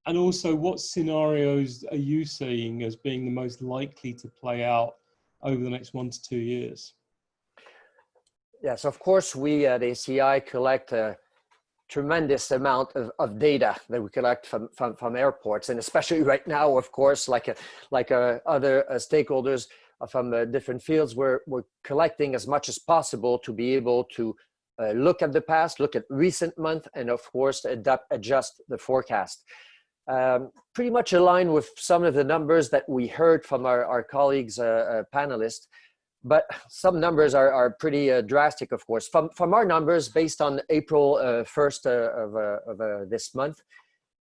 And also what scenarios are you seeing as being the most likely to play out over the next 1 to 2 years? Yes, of course, we at ACI collect a tremendous amount of data that we collect from airports, and especially right now, of course, like other stakeholders from different fields, we're collecting as much as possible to be able to look at the past, look at recent month, and of course, adjust the forecast. Pretty much aligned with some of the numbers that we heard from our colleagues, panelists, but some numbers are pretty drastic, of course. From our numbers, based on April 1st of this month,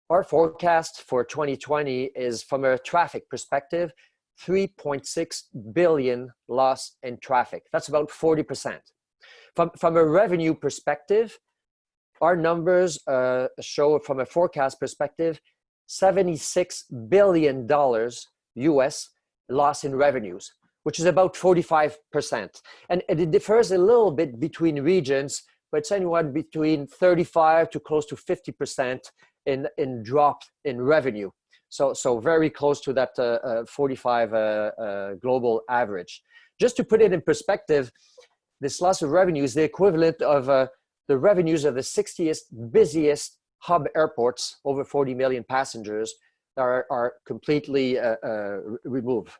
our forecast for 2020 is, from a traffic perspective, 3.6 billion loss in traffic. That's about 40%. From a revenue perspective, our numbers show, from a forecast perspective, $76 billion US loss in revenues, which is about 45%. And it differs a little bit between regions, but it's anywhere between 35 to close to 50% in drop in revenue. So very close to that 45 global average. Just to put it in perspective, this loss of revenue is the equivalent of the revenues of the 60th busiest hub airports, over 40 million passengers, are completely removed.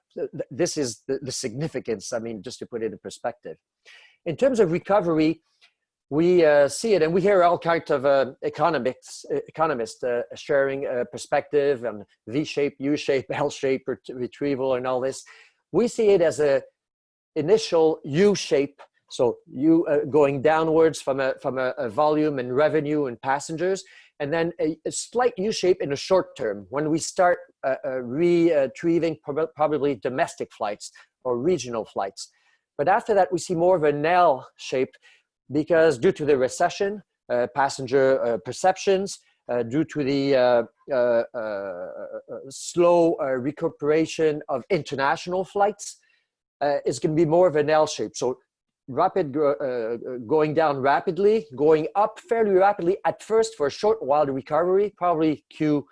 This is the significance, I mean, just to put it in perspective. In terms of recovery, we see it, and we hear all kinds of economists sharing perspective on V-shape, U-shape, L-shape, retrieval, and all this. We see it as a initial U-shape, so U going downwards from a volume and revenue and passengers, and then a slight U-shape in the short term when we start retrieving probably domestic flights or regional flights. But after that, we see more of an L shape because due to the recession, passenger perceptions, due to the slow recuperation of international flights, is going to be more of an L shape. So rapid, going down rapidly, going up fairly rapidly at first for a short while, the recovery, probably Q3,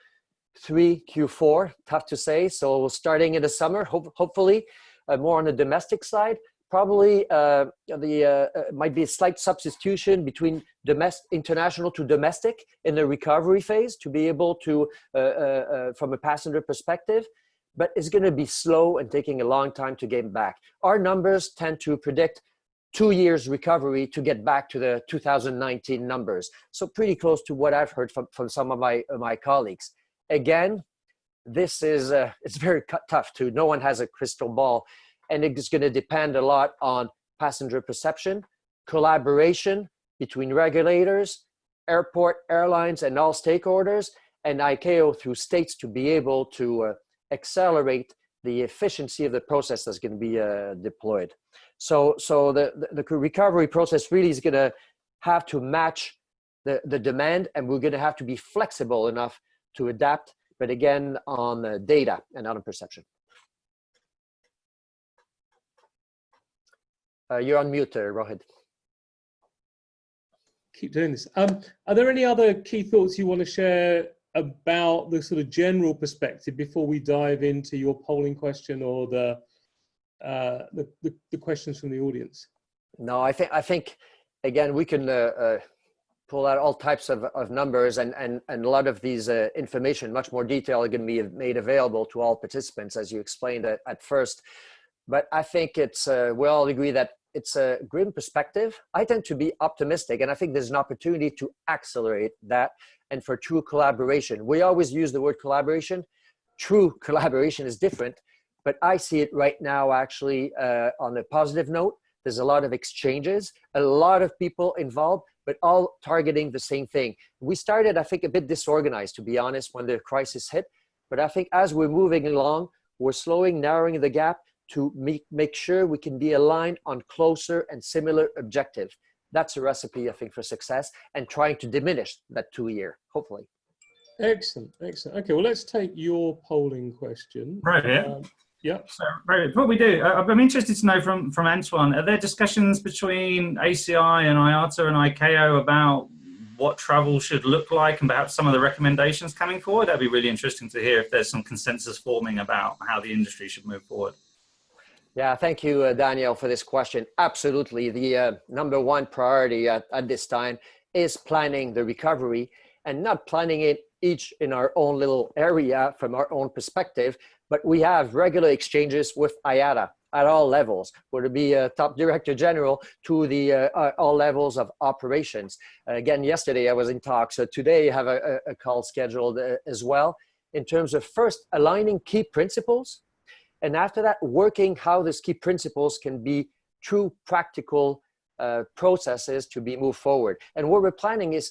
Q4, tough to say. So starting in the summer, hopefully more on the domestic side, probably might be a slight substitution between international to domestic in the recovery phase to be able to, from a passenger perspective, but it's going to be slow and taking a long time to get back. Our numbers tend to predict 2 years recovery to get back to the 2019 numbers. So pretty close to what I've heard from some of my colleagues. Again, this is, it's very tough to, no one has a crystal ball, and it's going to depend a lot on passenger perception, collaboration between regulators, airport, airlines, and all stakeholders, and ICAO through states to be able to accelerate the efficiency of the process that's going to be deployed. So the recovery process really is going to have to match the demand, and we're going to have to be flexible enough to adapt, but again, on data and not on perception. You're on mute, Rohit. Keep doing this. Are there any other key thoughts you want to share about the sort of general perspective before we dive into your polling question or the questions from the audience? No, I think again, we can pull out all types of numbers, and a lot of these information, much more detail, are going to be made available to all participants, as you explained at first. But I think it's, we all agree that it's a grim perspective. I tend to be optimistic, and I think there's an opportunity to accelerate that and for true collaboration. We always use the word collaboration. True collaboration is different, but I see it right now actually on a positive note. There's a lot of exchanges, a lot of people involved, but all targeting the same thing. We started, I think, a bit disorganized, to be honest, when the crisis hit. But I think as we're moving along, we're slowing, narrowing the gap to make sure we can be aligned on closer and similar objectives. That's a recipe, I think, for success, and trying to diminish that 2 year, hopefully. Excellent, excellent. Okay, well, let's take your polling question. Right here. Yeah. So, right, what we do, I'm interested to know from Antoine, are there discussions between ACI and IATA and ICAO about what travel should look like and perhaps some of the recommendations coming forward? That'd be really interesting to hear if there's some consensus forming about how the industry should move forward. Yeah, thank you, Daniel, for this question. Absolutely. The number one priority at this time is planning the recovery, and not planning it each in our own little area from our own perspective, but we have regular exchanges with IATA at all levels, whether it be top director general to the all levels of operations. Again, yesterday I was in talks, so today I have a call scheduled as well, in terms of first aligning key principles, and after that, working how these key principles can be true practical processes to be moved forward. And what we're planning is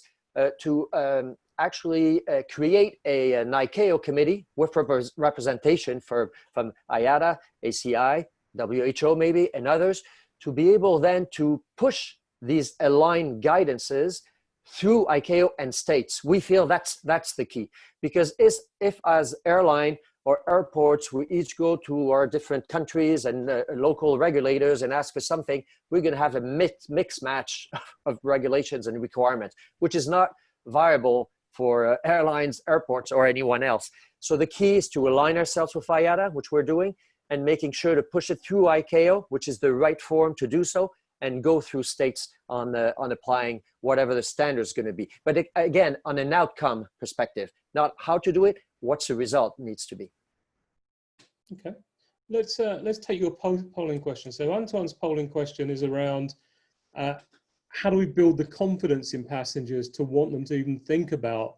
to actually create an ICAO committee with representation from IATA, ACI, WHO maybe, and others, to be able then to push these aligned guidances through ICAO and states. We feel that's the key, because if as airline or airports, we each go to our different countries and local regulators and ask for something, we're going to have a mix match of regulations and requirements, which is not viable for airlines, airports, or anyone else. So the key is to align ourselves with IATA, which we're doing, and making sure to push it through ICAO, which is the right forum to do so, and go through states on applying whatever the standard is going to be. But again, on an outcome perspective, not how to do it, what's the result needs to be. Okay, let's take your polling question. So Antoine's polling question is around how do we build the confidence in passengers to want them to even think about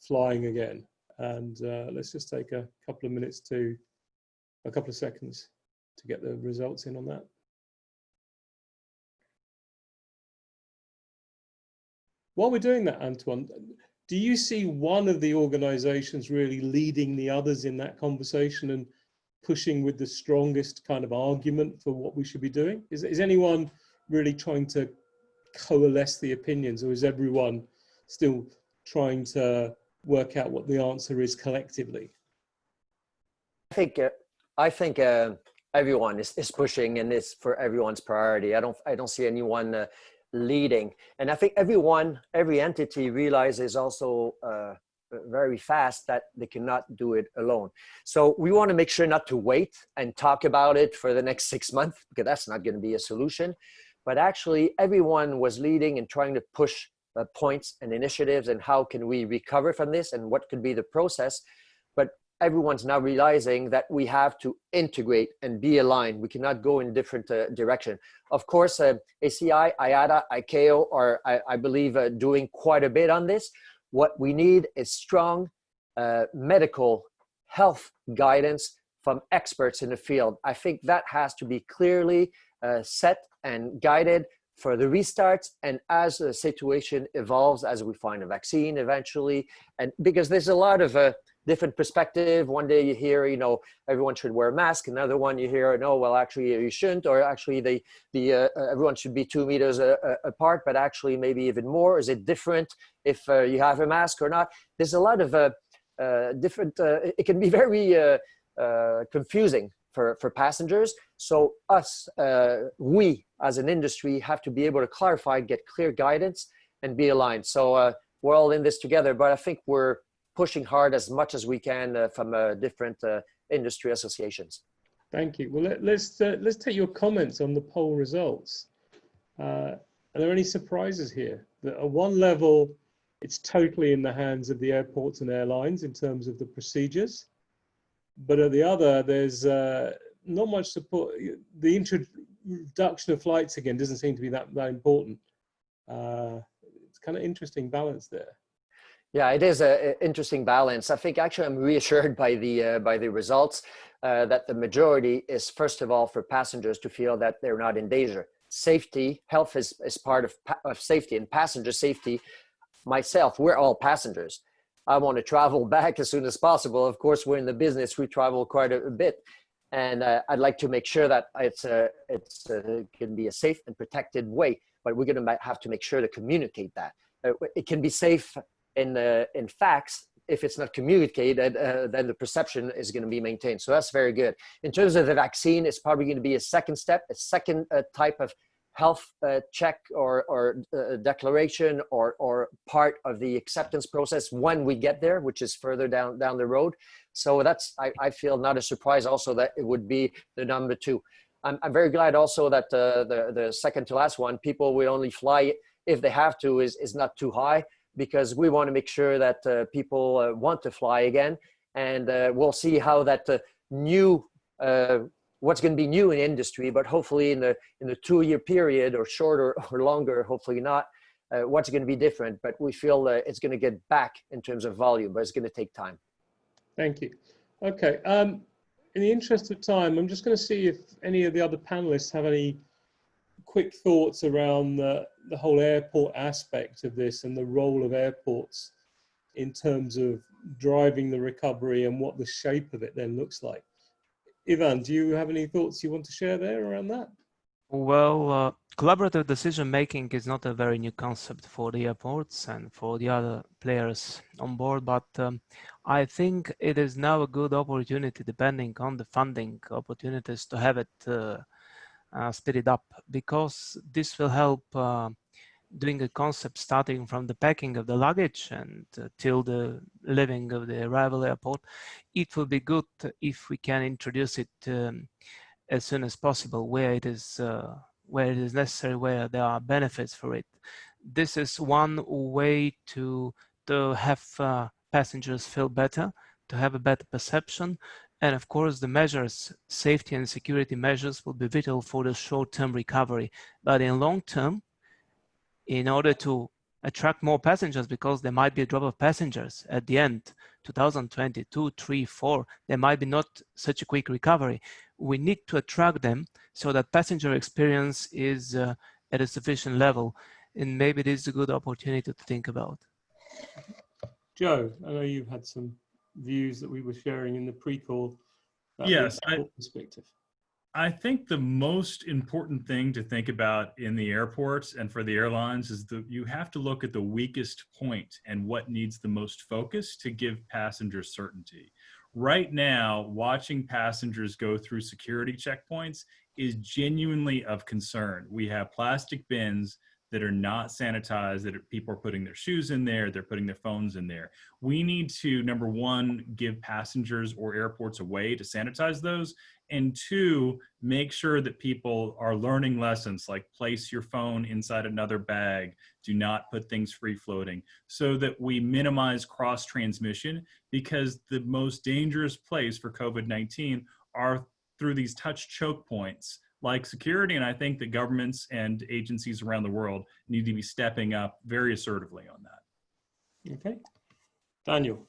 flying again? And let's just take a couple of seconds to get the results in on that. While we're doing that, Antoine, do you see one of the organizations really leading the others in that conversation and pushing with the strongest kind of argument for what we should be doing? Is anyone really trying to coalesce the opinions, or is everyone still trying to work out what the answer is collectively? I think everyone is pushing, and it's for everyone's priority. I don't see anyone leading, and I think every entity realizes also very fast that they cannot do it alone. So we want to make sure not to wait and talk about it for the next 6 months, because that's not going to be a solution. But actually, everyone was leading and trying to push points and initiatives and how can we recover from this and what could be the process. But everyone's now realizing that we have to integrate and be aligned. We cannot go in different direction. Of course, ACI, IATA, ICAO are, I believe, doing quite a bit on this. What we need is strong medical health guidance from experts in the field. I think that has to be clearly set and guided for the restarts, and as the situation evolves, as we find a vaccine eventually, and because there's a lot of different perspective. One day you hear, everyone should wear a mask. Another one you hear, no, well, actually you shouldn't, or actually everyone should be 2 meters apart, but actually maybe even more. Is it different if you have a mask or not? There's a lot of different, it can be very confusing for passengers. So we as an industry have to be able to clarify, get clear guidance and be aligned. So we're all in this together, but I think we're pushing hard as much as we can from different industry associations. Thank you. Well, let's take your comments on the poll results. Are there any surprises here? That at one level, it's totally in the hands of the airports and airlines in terms of the procedures, but at the other, there's not much support. The introduction of flights again doesn't seem to be that important. It's kind of interesting balance there. Yeah, it is an interesting balance. I think actually I'm reassured by the results that the majority is, first of all, for passengers to feel that they're not in danger. Safety, health is part of safety, and passenger safety. Myself, we're all passengers. I want to travel back as soon as possible. Of course, we're in the business, we travel quite a bit. And I'd like to make sure that it can be a safe and protected way, but we're going to have to make sure to communicate that. It can be safe in facts. If it's not communicated, then the perception is going to be maintained. So that's very good. In terms of the vaccine, it's probably going to be a second step, a second type of health check or declaration or part of the acceptance process when we get there, which is further down the road. So that's, I feel, not a surprise also that it would be the number 2. I'm very glad also that the second to last one, people will only fly if they have to, is not too high, because we want to make sure that people want to fly again. And we'll see how that new, what's going to be new in industry, but hopefully in the 2-year period or shorter or longer, hopefully not, what's going to be different. But we feel it's going to get back in terms of volume, but it's going to take time. Thank you. Okay. In the interest of time, I'm just going to see if any of the other panelists have any quick thoughts around the whole airport aspect of this and the role of airports in terms of driving the recovery and what the shape of it then looks like. Ivan, do you have any thoughts you want to share there around that? Well, collaborative decision-making is not a very new concept for the airports and for the other players on board, but I think it is now a good opportunity, depending on the funding opportunities, to have it speeded up, because this will help doing a concept starting from the packing of the luggage and till the leaving of the arrival airport. It will be good if we can introduce it as soon as possible where it is necessary, where there are benefits for it. This is one way to have passengers feel better, to have a better perception. And of course, the measures, safety and security measures, will be vital for the short-term recovery. But in long term, in order to attract more passengers, because there might be a drop of passengers at the end, 2022, 3, 4, there might be not such a quick recovery. We need to attract them so that passenger experience is at a sufficient level. And maybe this is a good opportunity to think about. Joe, I know you've had some views that we were sharing in the pre-call. Yes, perspective. I think the most important thing to think about in the airports and for the airlines is that you have to look at the weakest point and what needs the most focus to give passengers certainty. Right now, watching passengers go through security checkpoints is genuinely of concern. We have plastic bins that are not sanitized, that people are putting their shoes in there, they're putting their phones in there. We need to, number one, give passengers or airports a way to sanitize those, and two, make sure that people are learning lessons like place your phone inside another bag, do not put things free floating, so that we minimize cross transmission, because the most dangerous place for COVID-19 are through these touch choke points like security. And I think that governments and agencies around the world need to be stepping up very assertively on that. Okay. Daniel.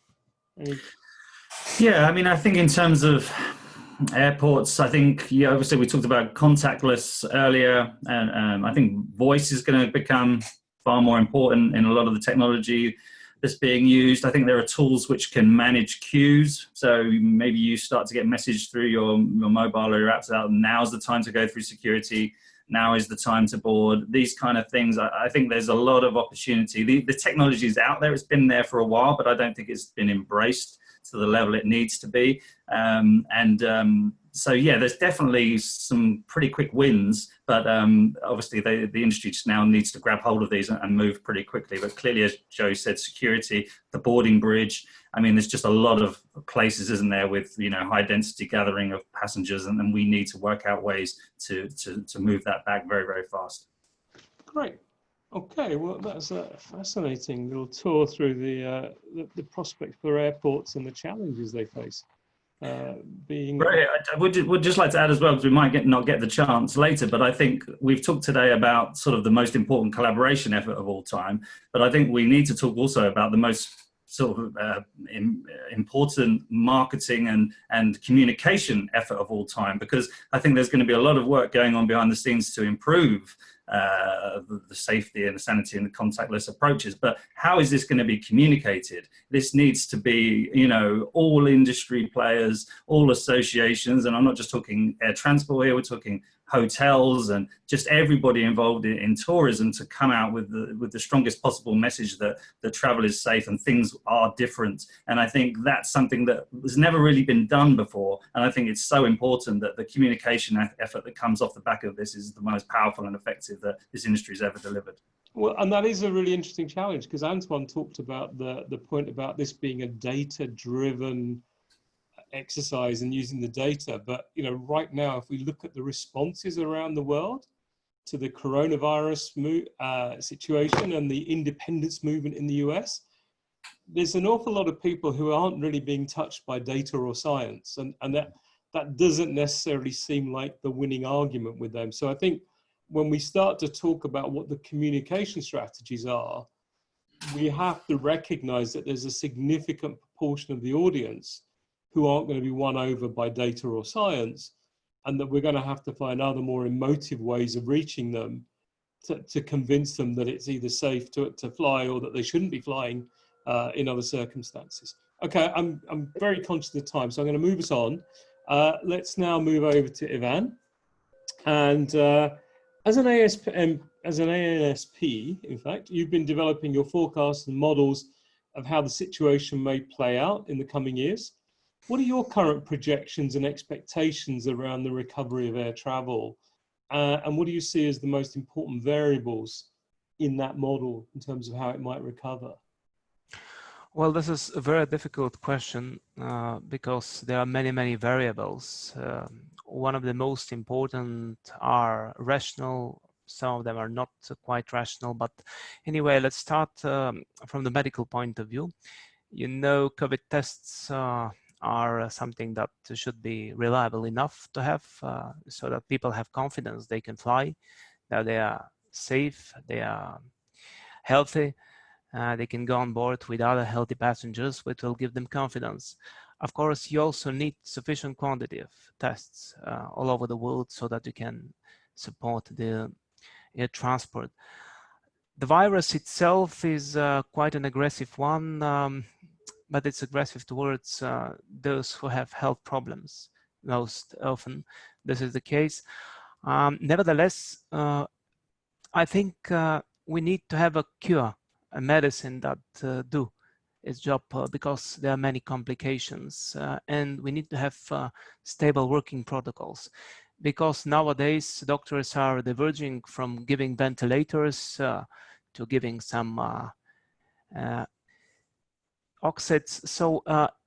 Yeah, I mean, I think in terms of airports, I think, yeah, obviously we talked about contactless earlier, and I think voice is going to become far more important in a lot of the technology that's being used. I think there are tools which can manage queues. So maybe you start to get message through your mobile or your apps out. Now's the time to go through security. Now is the time to board. These kind of things. I think there's a lot of opportunity. The technology is out there. It's been there for a while, but I don't think it's been embraced to the level it needs to be. So yeah, there's definitely some pretty quick wins, but obviously the industry just now needs to grab hold of these and move pretty quickly. But clearly, as Joe said, security, the boarding bridge, I mean, there's just a lot of places, isn't there, with, you know, high density gathering of passengers, and we need to work out ways to move that back very, very fast. Great. Okay, well, that's a fascinating little tour through the prospects for airports and the challenges they face. Right. I would just like to add as well, because we might not get the chance later, but I think we've talked today about sort of the most important collaboration effort of all time, but I think we need to talk also about the most sort of important marketing and communication effort of all time, because I think there's going to be a lot of work going on behind the scenes to improve the safety and the sanity and the contactless approaches. But how is this going to be communicated? This needs to be, you know, all industry players, all associations, and I'm not just talking air transport here, we're talking hotels and just everybody involved in tourism, to come out with the strongest possible message that travel is safe and things are different. And I think that's something that has never really been done before. And I think it's so important that the communication effort that comes off the back of this is the most powerful and effective that this industry has ever delivered. Well, and that is a really interesting challenge, because Antoine talked about the point about this being a data-driven exercise and using the data. But, you know, right now, if we look at the responses around the world to the coronavirus situation and the independence movement in the US, there's an awful lot of people who aren't really being touched by data or science. And that doesn't necessarily seem like the winning argument with them. So I think when we start to talk about what the communication strategies are, we have to recognize that there's a significant proportion of the audience who aren't going to be won over by data or science, and that we're going to have to find other more emotive ways of reaching them to convince them that it's either safe to fly or that they shouldn't be flying in other circumstances. Okay, I'm very conscious of the time, so I'm going to move us on. Let's now move over to Ivan. And as an ANSP, in fact, you've been developing your forecasts and models of how the situation may play out in the coming years. What are your current projections and expectations around the recovery of air travel? And what do you see as the most important variables in that model in terms of how it might recover? Well, this is a very difficult question because there are many, many variables. One of the most important are rational. Some of them are not quite rational, but anyway, let's start from the medical point of view. You know, COVID tests are something that should be reliable enough to have so that people have confidence they can fly, that they are safe, they are healthy, they can go on board with other healthy passengers, which will give them confidence. Of course, you also need sufficient quantity of tests all over the world so that you can support the air transport. The virus itself is quite an aggressive one, but it's aggressive towards those who have health problems most often. this is the case. Nevertheless, I think we need to have a cure, a medicine that do its job because there are many complications, and we need to have stable working protocols. Because nowadays doctors are diverging from giving ventilators to giving some oxygens. So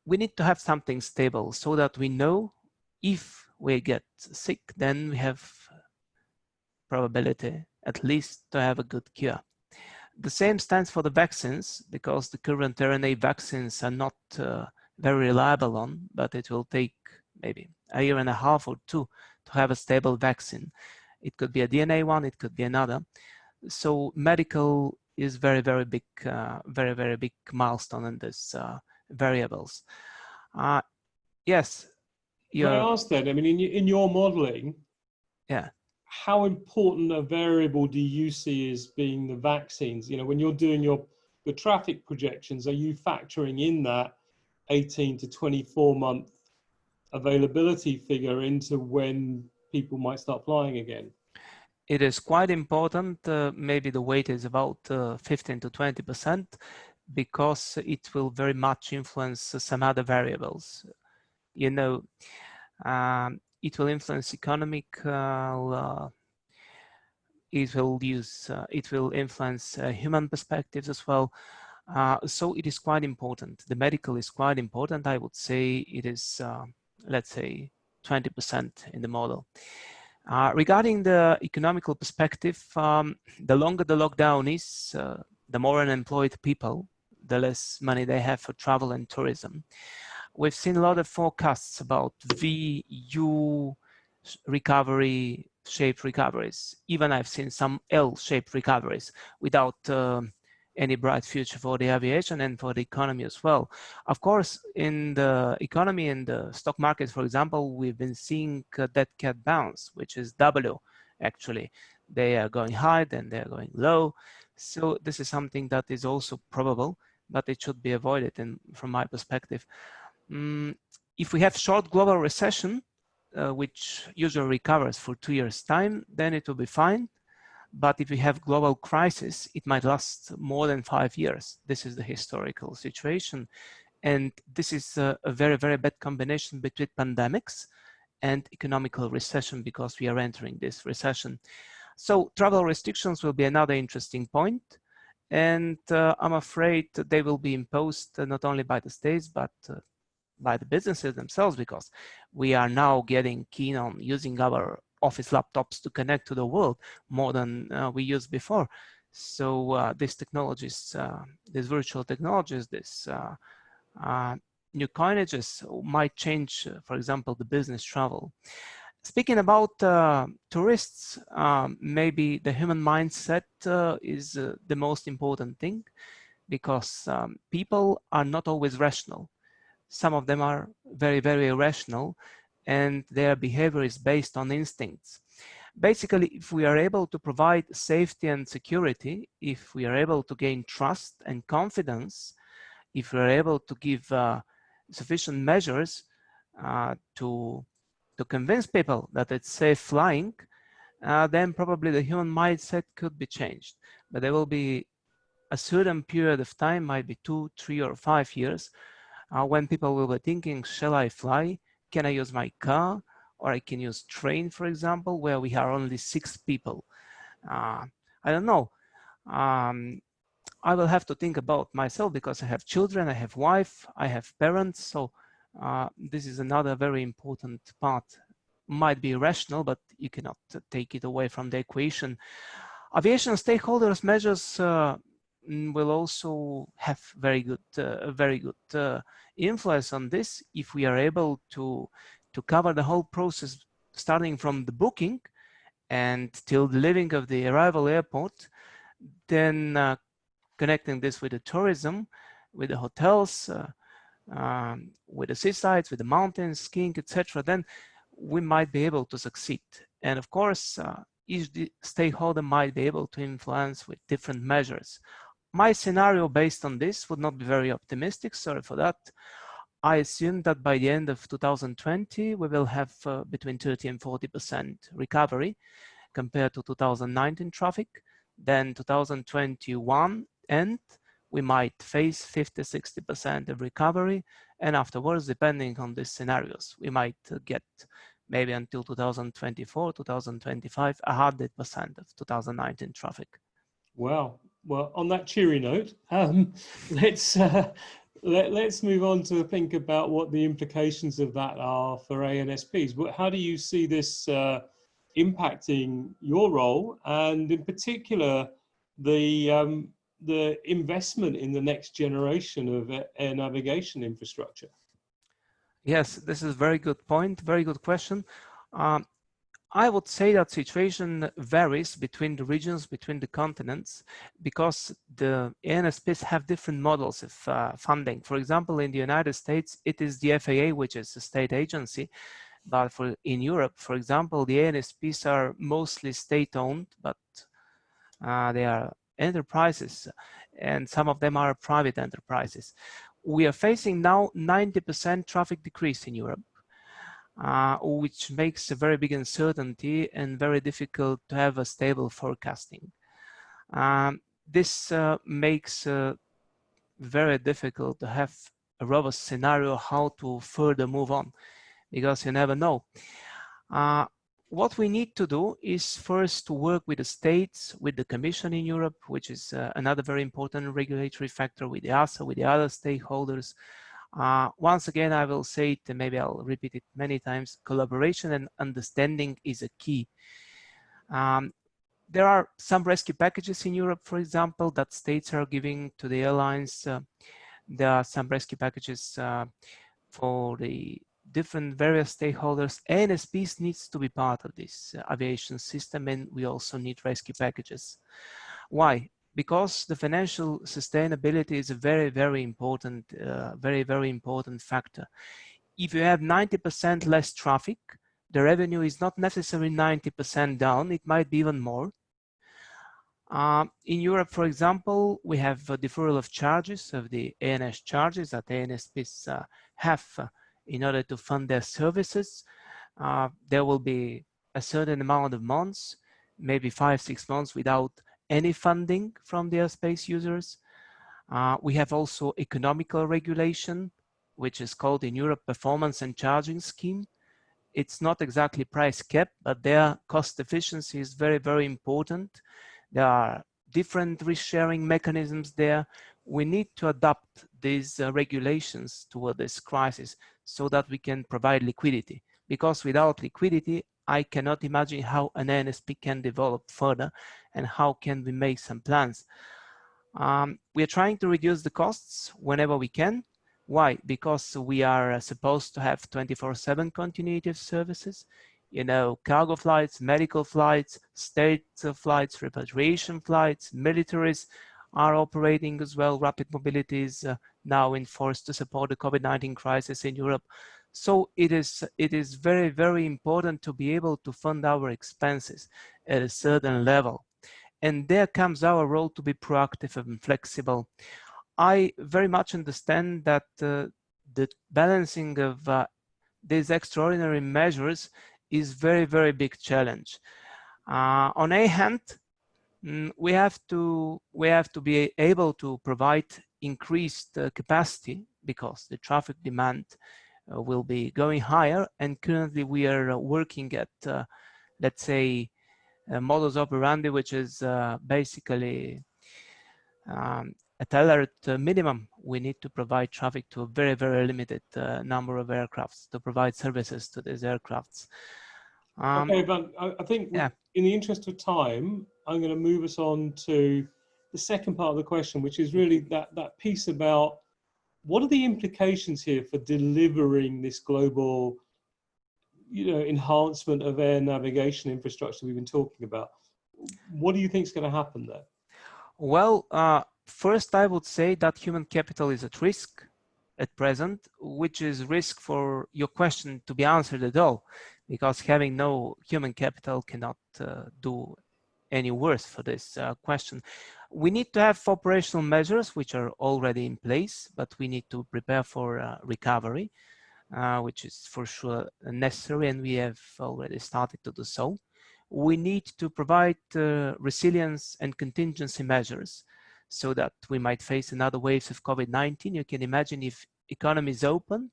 we need to have something stable so that we know if we get sick, then we have probability at least to have a good cure. The same stands for the vaccines, because the current RNA vaccines are not very reliable on, but it will take maybe a year and a half or two to have a stable vaccine. It could be a DNA one, it could be another. So medical is very, very big, very, very big milestone in this variables. Yes. Can I ask then, I mean, in your modeling, yeah, how important a variable do you see as being the vaccines? You know, when you're doing your traffic projections, are you factoring in that 18 to 24 month availability figure into when people might start flying again? It is quite important. Maybe the weight is about 15 to 20%, because it will very much influence some other variables. You know, it will influence economical, it will influence human perspectives as well. So it is quite important. The medical is quite important. I would say it is, let's say, 20% in the model. Regarding the economical perspective, the longer the lockdown is, the more unemployed people, the less money they have for travel and tourism. We've seen a lot of forecasts about V-U recovery, shaped recoveries. Even I've seen some L-shaped recoveries without any bright future for the aviation and for the economy as well. Of course, in the economy and the stock market, for example, we've been seeing dead cat bounce, which is W actually. They are going high, then they're going low. So this is something that is also probable, but it should be avoided from my perspective. If we have short global recession, which usually recovers for 2 years' time, then it will be fine. But if we have global crisis, it might last more than 5 years. This is the historical situation. And this is a very, very bad combination between pandemics and economical recession, because we are entering this recession. So travel restrictions will be another interesting point. And I'm afraid they will be imposed not only by the states, but by the businesses themselves, because we are now getting keen on using our office laptops to connect to the world more than we used before. So these technologies, these virtual technologies, this new coinages might change, for example, the business travel. Speaking about tourists, maybe the human mindset is the most important thing, because people are not always rational. Some of them are very, very irrational, and their behavior is based on instincts. Basically, if we are able to provide safety and security, if we are able to gain trust and confidence, if we are able to give sufficient measures to convince people that it's safe flying, then probably the human mindset could be changed. But there will be a certain period of time, might be 2, 3, or 5 years, when people will be thinking, shall I fly? Can I use my car? Or I can use train, for example, where we are only 6 people. I don't know. I will have to think about myself, because I have children, I have wife, I have parents. So this is another very important part. Might be irrational, but you cannot take it away from the equation. Aviation stakeholders measures will also have very good influence on this, if we are able to cover the whole process, starting from the booking and till the leaving of the arrival airport, then connecting this with the tourism, with the hotels, with the seasides, with the mountains, skiing, etc., then we might be able to succeed. And of course, each stakeholder might be able to influence with different measures. My scenario based on this would not be very optimistic, sorry for that. I assume that by the end of 2020, we will have between 30 and 40% recovery compared to 2019 traffic. Then 2021 end, we might face 50-60% of recovery, and afterwards, depending on the scenarios, we might get maybe until 2024, 2025, 100% of 2019 traffic. Wow. Well, on that cheery note, let's move on to think about what the implications of that are for ANSPs. How do you see this impacting your role, and in particular, the investment in the next generation of air navigation infrastructure? Yes, this is a very good point, very good question. I would say that situation varies between the regions, between the continents, because the ANSPs have different models of funding. For example, in the United States, it is the FAA, which is a state agency. But in Europe, for example, the ANSPs are mostly state-owned, but they are enterprises, and some of them are private enterprises. We are facing now 90% traffic decrease in Europe. Which makes a very big uncertainty and very difficult to have a stable forecasting. This makes very difficult to have a robust scenario how to further move on, because you never know. What we need to do is first to work with the states, with the Commission in Europe, which is another very important regulatory factor, with the EASA, with the other stakeholders. Once again, I will say it, and maybe I'll repeat it many times, collaboration and understanding is a key. There are some rescue packages in Europe, for example, that states are giving to the airlines. There are some rescue packages for the different various stakeholders. ANSPs needs to be part of this aviation system, and we also need rescue packages. Why? Because the financial sustainability is a very, very important, very important factor. If you have 90% less traffic, the revenue is not necessarily 90% down, it might be even more. In Europe, for example, we have a deferral of charges, of the ANS charges that ANSPs have in order to fund their services. There will be a certain amount of months, maybe 5-6 months without any funding from the airspace users. We have also economical regulation, which is called in Europe performance and charging scheme. It's not exactly price cap, but their cost efficiency is very, very important. There are different risk sharing mechanisms there. We need to adapt these regulations toward this crisis so that we can provide liquidity, because without liquidity, I cannot imagine how an ANSP can develop further and how can we make some plans. We are trying to reduce the costs whenever we can. Why? Because we are supposed to have 24/7 continuity of services. You know, cargo flights, medical flights, state flights, repatriation flights, militaries are operating as well. Rapid mobility is now in force to support the COVID-19 crisis in Europe. So it is very, very important to be able to fund our expenses at a certain level. And there comes our role to be proactive and flexible. I very much understand that the balancing of these extraordinary measures is very, very big challenge. On a hand, we have to be able to provide increased capacity because the traffic demand will be going higher, and currently we are working at let's say a modus operandi, which is basically at alert minimum. We need to provide traffic to a very, very limited number of aircrafts to provide services to these aircrafts. Okay, Ivan, I think in the interest of time, I'm going to move us on to the second part of the question, which is really that piece about what are the implications here for delivering this global, enhancement of air navigation infrastructure we've been talking about? What do you think is going to happen there? Well, first I would say that human capital is at risk at present, which is risk for your question to be answered at all, because having no human capital cannot do any worse for this question. We need to have operational measures which are already in place, but we need to prepare for recovery, which is for sure necessary, and we have already started to do so. We need to provide resilience and contingency measures so that we might face another waves of COVID-19. You can imagine if economy is open,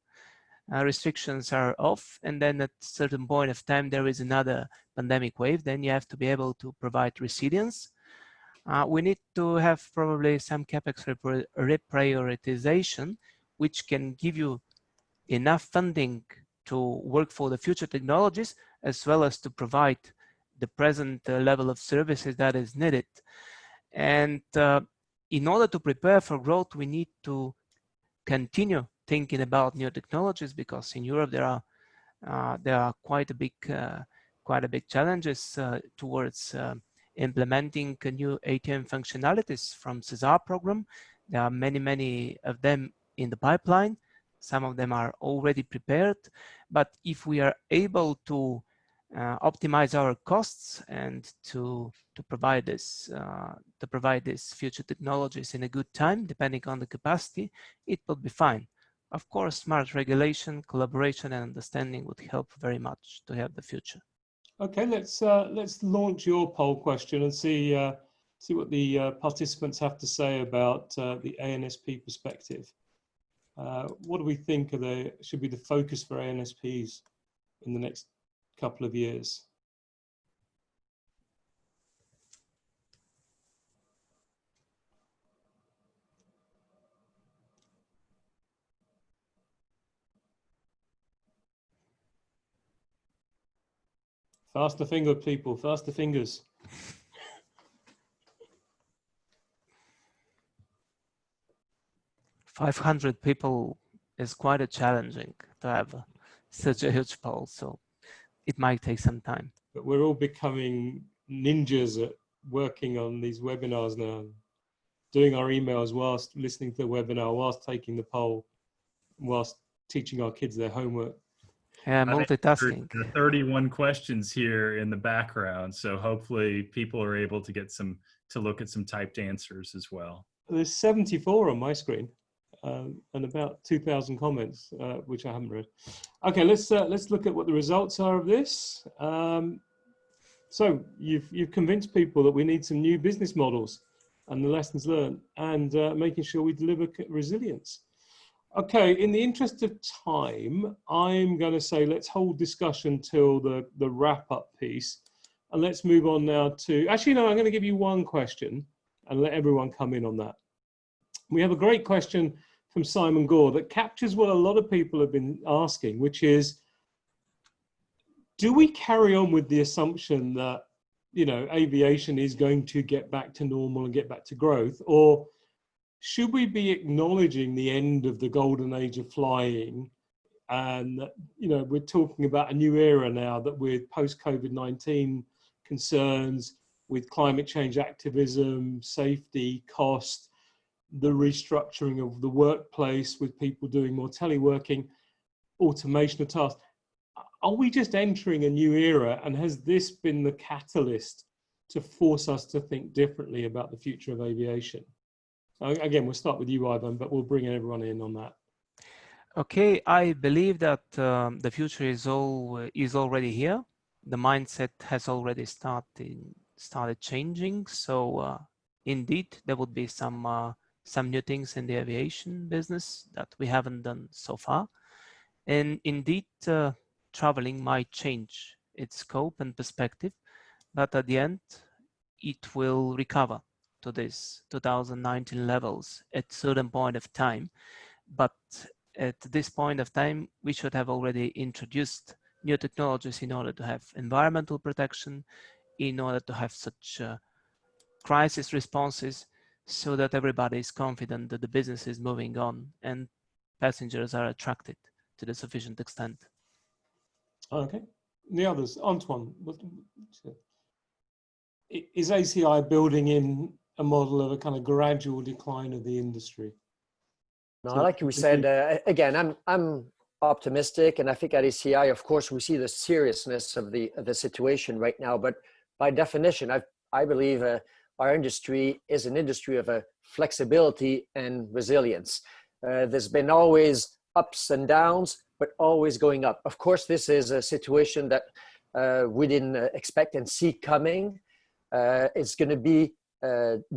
restrictions are off, and then at a certain point of time there is another pandemic wave, then you have to be able to provide resilience. We need to have probably some capex reprioritization, which can give you enough funding to work for the future technologies, as well as to provide the present level of services that is needed. And in order to prepare for growth, we need to continue thinking about new technologies, because in Europe there are quite a big challenges towards implementing new ATM functionalities from CESAR program. There are many of them in the pipeline. Some of them are already prepared, but if we are able to optimize our costs and to provide this future technologies in a good time, depending on the capacity, it will be fine. Of course, smart regulation, collaboration, and understanding would help very much to have the future. Okay, let's launch your poll question and see what the participants have to say about the ANSP perspective. What do we think should be the focus for ANSPs in the next couple of years? Faster finger, people, faster fingers. 500 people is quite a challenging to have such a huge poll, so it might take some time. But we're all becoming ninjas at working on these webinars now, doing our emails whilst listening to the webinar, whilst taking the poll, whilst teaching our kids their homework. Yeah, multitasking. There are 31 questions here in the background, so hopefully people are able to get to look at some typed answers as well. There's 74 on my screen. And about 2,000 comments, which I haven't read. Okay, let's look at what the results are of this. So you've convinced people that we need some new business models and the lessons learned, and making sure we deliver resilience. Okay, in the interest of time, I'm going to say let's hold discussion till the wrap-up piece, and let's move on now to. Actually, no, I'm going to give you one question and let everyone come in on that. We have a great question from Simon Gore that captures what a lot of people have been asking, which is, do we carry on with the assumption that, you know, aviation is going to get back to normal and get back to growth, or should we be acknowledging the end of the golden age of flying? And, you know, we're talking about a new era now that with post-COVID-19 concerns, with climate change activism, safety, cost, the restructuring of the workplace with people doing more teleworking, automation of tasks. Are we just entering a new era, and has this been the catalyst to force us to think differently about the future of aviation? Again, we'll start with you, Ivan, but we'll bring everyone in on that. Okay, I believe that the future is already here. The mindset has already started changing. So indeed, there would be some new things in the aviation business that we haven't done so far. And indeed, traveling might change its scope and perspective, but at the end, it will recover to this 2019 levels at a certain point of time. But at this point of time, we should have already introduced new technologies in order to have environmental protection, in order to have such crisis responses, so that everybody is confident that the business is moving on and passengers are attracted to the sufficient extent. Okay. The others, Antoine, is ACI building in a model of a kind of gradual decline of the industry? No, like you said, again, I'm optimistic, and I think at ACI, of course, we see the seriousness of the situation right now. But by definition, I believe our industry is an industry of flexibility and resilience. There's been always ups and downs, but always going up. Of course, this is a situation that we didn't expect and see coming. It's going to be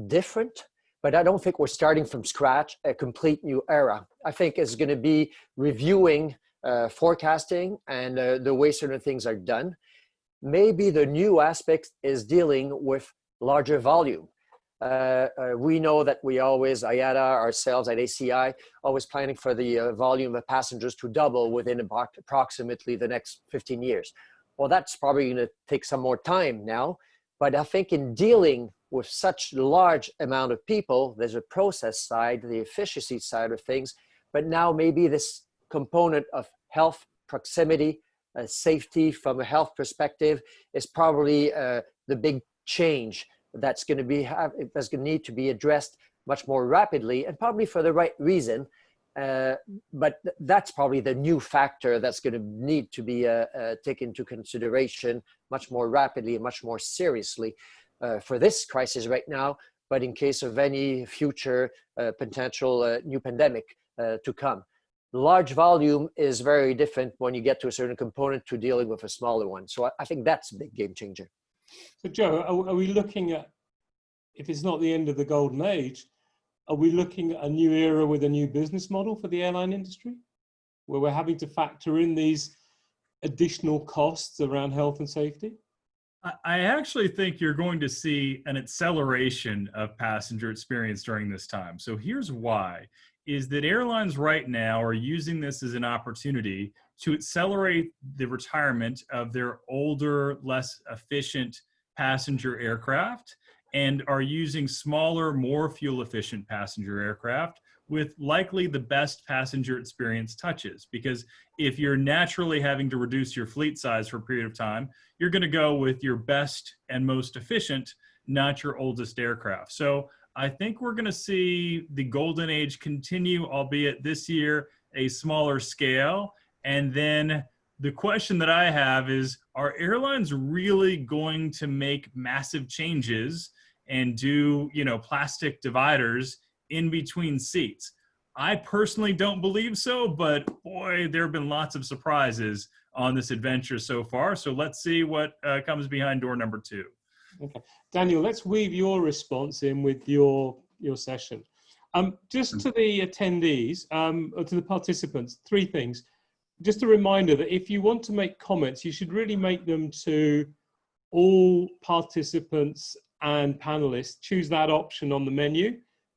different, but I don't think we're starting from scratch, a complete new era. I think it's going to be reviewing forecasting and the way certain things are done. Maybe the new aspect is dealing with larger volume. We know that we always, IATA, ourselves at ACI, always planning for the volume of passengers to double within approximately the next 15 years. Well, that's probably going to take some more time now, but I think in dealing with such large amount of people, there's a process side, the efficiency side of things, but now maybe this component of health, proximity, safety from a health perspective is probably the big change that's going to need to be addressed much more rapidly and probably for the right reason. But that's probably the new factor that's going to need to be taken into consideration much more rapidly and much more seriously for this crisis right now, but in case of any future potential new pandemic to come. Large volume is very different when you get to a certain component to dealing with a smaller one. So I think that's a big game changer. So Joe, are we looking at, if it's not the end of the golden age, are we looking at a new era with a new business model for the airline industry, where we're having to factor in these additional costs around health and safety? I actually think you're going to see an acceleration of passenger experience during this time. So here's why, is that airlines right now are using this as an opportunity to accelerate the retirement of their older, less efficient passenger aircraft, and are using smaller, more fuel-efficient passenger aircraft with likely the best passenger experience touches. Because if you're naturally having to reduce your fleet size for a period of time, you're going to go with your best and most efficient, not your oldest aircraft. So I think we're going to see the golden age continue, albeit this year, a smaller scale. And then the question that I have is, are airlines really going to make massive changes and do, plastic dividers in between seats? I personally don't believe so, but boy, there have been lots of surprises on this adventure so far. So let's see what comes behind door number 2. Okay, Daniel, let's weave your response in with your session. Just to the attendees, or to the participants, 3 things. Just a reminder that if you want to make comments, you should really make them to all participants and panelists. Choose that option on the menu.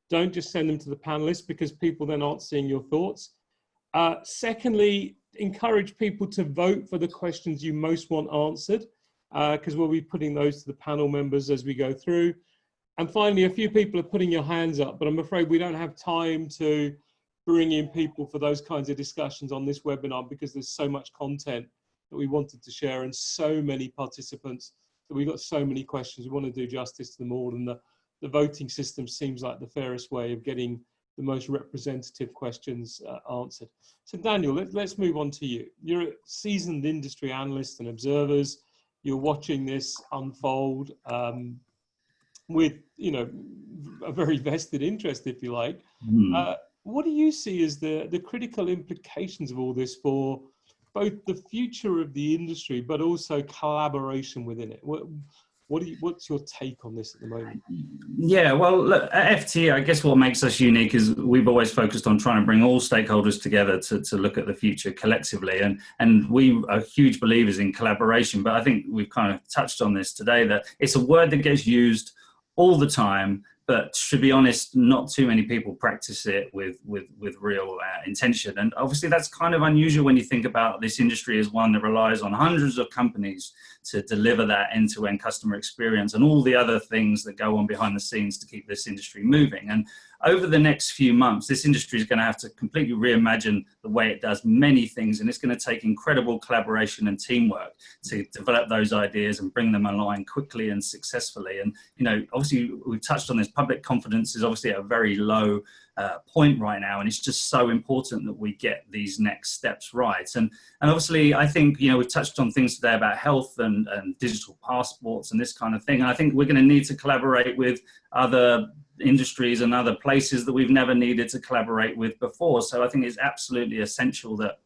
Don't just send them to the panelists, because people then aren't seeing your thoughts. Secondly, encourage people to vote for the questions you most want answered, because we'll be putting those to the panel members as we go through. And finally, a few people are putting your hands up, but I'm afraid we don't have time to bring in people for those kinds of discussions on this webinar, because there's so much content that we wanted to share and so many participants that we've got so many questions. We want to do justice to them all, and the voting system seems like the fairest way of getting the most representative questions answered. So Daniel, let's move on to you. You're a seasoned industry analyst and observers. You're watching this unfold with, a very vested interest, if you like. What do you see as the critical implications of all this for both the future of the industry, but also collaboration within it? What's your take on this at the moment? Yeah, well, look, at FT, I guess what makes us unique is we've always focused on trying to bring all stakeholders together to look at the future collectively. And we are huge believers in collaboration, but I think we've kind of touched on this today, that it's a word that gets used all the time, but to be honest, not too many people practice it with real intention. And obviously that's kind of unusual when you think about this industry as one that relies on hundreds of companies to deliver that end-to-end customer experience and all the other things that go on behind the scenes to keep this industry moving. And over the next few months, this industry is going to have to completely reimagine the way it does many things, and it's going to take incredible collaboration and teamwork to develop those ideas and bring them online quickly and successfully. And, obviously we've touched on this, public confidence is obviously at a very low point right now, and it's just so important that we get these next steps right. And obviously, I think, you know, we've touched on things today about health and digital passports and this kind of thing. And I think we're going to need to collaborate with other industries and other places that we've never needed to collaborate with before. So I think it's absolutely essential that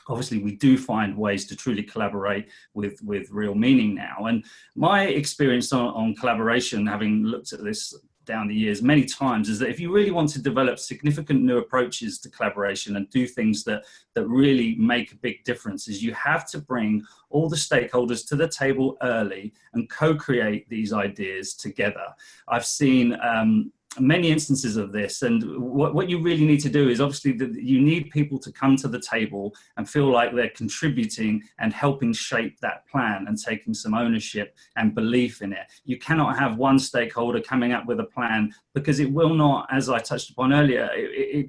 obviously we do find ways to truly collaborate with real meaning now. And my experience on collaboration, having looked at this down the years many times, is that if you really want to develop significant new approaches to collaboration and do things that really make a big difference, is you have to bring all the stakeholders to the table early and co-create these ideas together. I've seen many instances of this, and what you really need to do is obviously that you need people to come to the table and feel like they're contributing and helping shape that plan and taking some ownership and belief in it. You cannot have one stakeholder coming up with a plan, because it will not, as I touched upon earlier,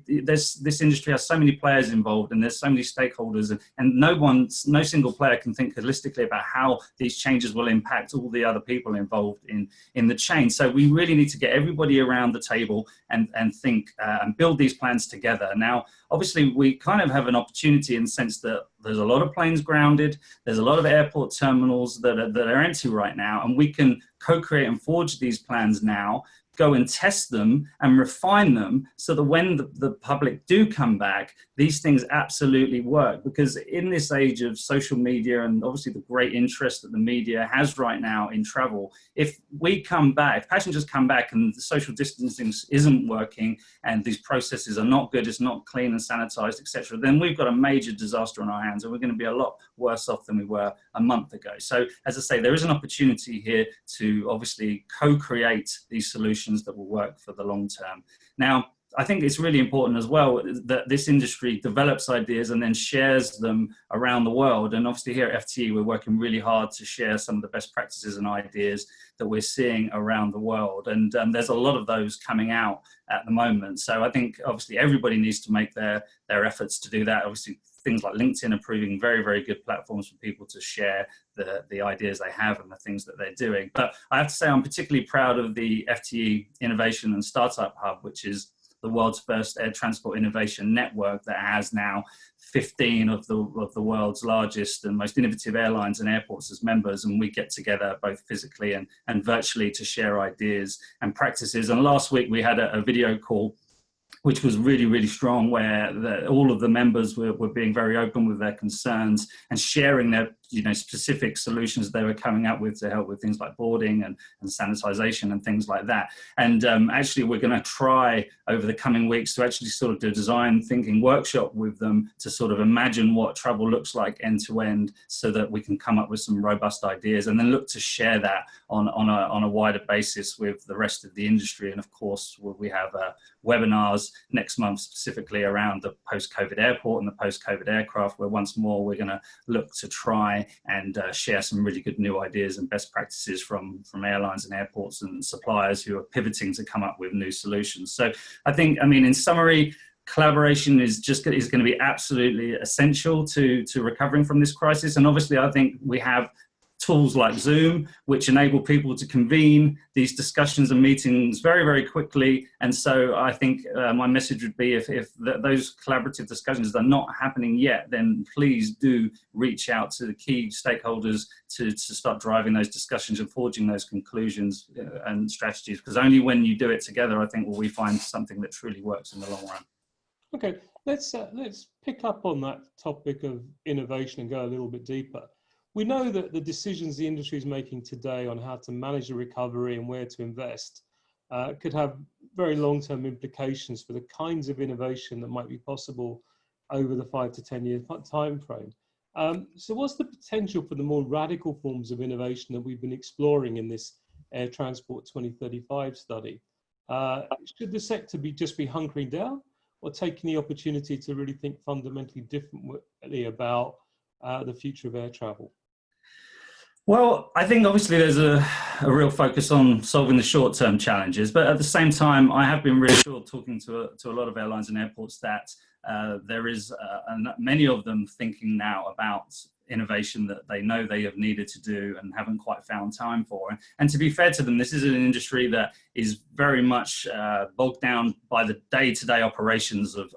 this industry has so many players involved and there's so many stakeholders, and no single player can think holistically about how these changes will impact all the other people involved in the chain. So we really need to get everybody around the table and think and build these plans together. Now, obviously, we kind of have an opportunity in the sense that there's a lot of planes grounded, there's a lot of airport terminals that are empty right now, and we can co-create and forge these plans now, go and test them and refine them so that when the public do come back, these things absolutely work. Because in this age of social media and obviously the great interest that the media has right now in travel, if we come back, if passengers come back and the social distancing isn't working and these processes are not good, it's not clean and sanitized, etc., then we've got a major disaster on our hands, and we're going to be a lot worse off than we were a month ago. So as I say, there is an opportunity here to obviously co-create these solutions that will work for the long term. Now, I think it's really important as well that this industry develops ideas and then shares them around the world. And obviously here at FTE, we're working really hard to share some of the best practices and ideas that we're seeing around the world. And there's a lot of those coming out at the moment. So I think obviously everybody needs to make their efforts to do that. Obviously, things like LinkedIn are proving very, very good platforms for people to share the ideas they have and the things that they're doing. But I have to say I'm particularly proud of the FTE Innovation and Startup Hub, which is the world's first air transport innovation network that has now 15 of the world's largest and most innovative airlines and airports as members, and we get together both physically and virtually to share ideas and practices. And last week we had a video call which was really, really strong, where all of the members were being very open with their concerns and sharing their specific solutions they were coming up with to help with things like boarding and sanitization and things like that. And actually, we're going to try over the coming weeks to actually sort of do a design thinking workshop with them to sort of imagine what travel looks like end to end, so that we can come up with some robust ideas and then look to share that on a wider basis with the rest of the industry. And of course, we have webinars next month specifically around the post-COVID airport and the post-COVID aircraft, where once more we're going to look to try and share some really good new ideas and best practices from airlines and airports and suppliers who are pivoting to come up with new solutions. So I think, in summary, collaboration is going to be absolutely essential to recovering from this crisis. And obviously, I think we have tools like Zoom, which enable people to convene these discussions and meetings very, very quickly. And so I think my message would be, if those collaborative discussions are not happening yet, then please do reach out to the key stakeholders to start driving those discussions and forging those conclusions and strategies, because only when you do it together, I think, will we find something that truly works in the long run. Okay, let's pick up on that topic of innovation and go a little bit deeper. We know that the decisions the industry is making today on how to manage the recovery and where to invest could have very long-term implications for the kinds of innovation that might be possible over the 5 to 10 year time frame. So what's the potential for the more radical forms of innovation that we've been exploring in this Air Transport 2035 study? Should the sector just be hunkering down, or taking the opportunity to really think fundamentally differently about the future of air travel? Well, I think obviously there's a real focus on solving the short-term challenges, but at the same time, I have been reassured talking to a lot of airlines and airports that there is many of them thinking now about innovation that they know they have needed to do and haven't quite found time for. And to be fair to them, this is an industry that is very much bogged down by the day-to-day operations of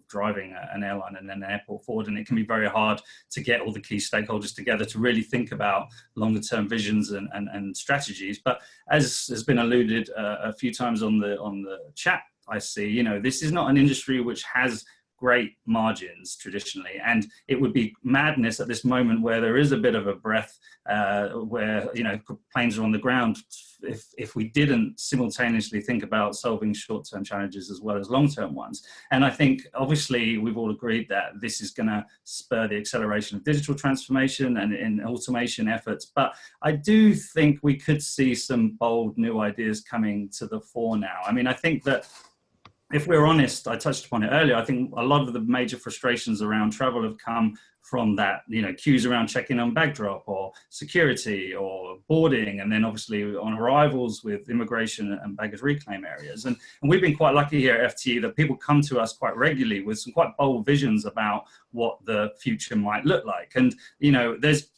driving an airline and an airport forward. And it can be very hard to get all the key stakeholders together to really think about longer-term visions and strategies. But as has been alluded a few times on the chat, I see, you know, this is not an industry which has great margins traditionally, and it would be madness at this moment where there is a bit of a breath where, you know, planes are on the ground if we didn't simultaneously think about solving short-term challenges as well as long-term ones. And I think obviously we've all agreed that this is going to spur the acceleration of digital transformation and in automation efforts, but I do think we could see some bold new ideas coming to the fore now. I mean, I think that if we're honest, I touched upon it earlier, I think a lot of the major frustrations around travel have come from that, you know, queues around checking on bag drop or security or boarding, and then obviously on arrivals with immigration and baggage reclaim areas. And we've been quite lucky here at FTE that people come to us quite regularly with some quite bold visions about what the future might look like. And, you know, there's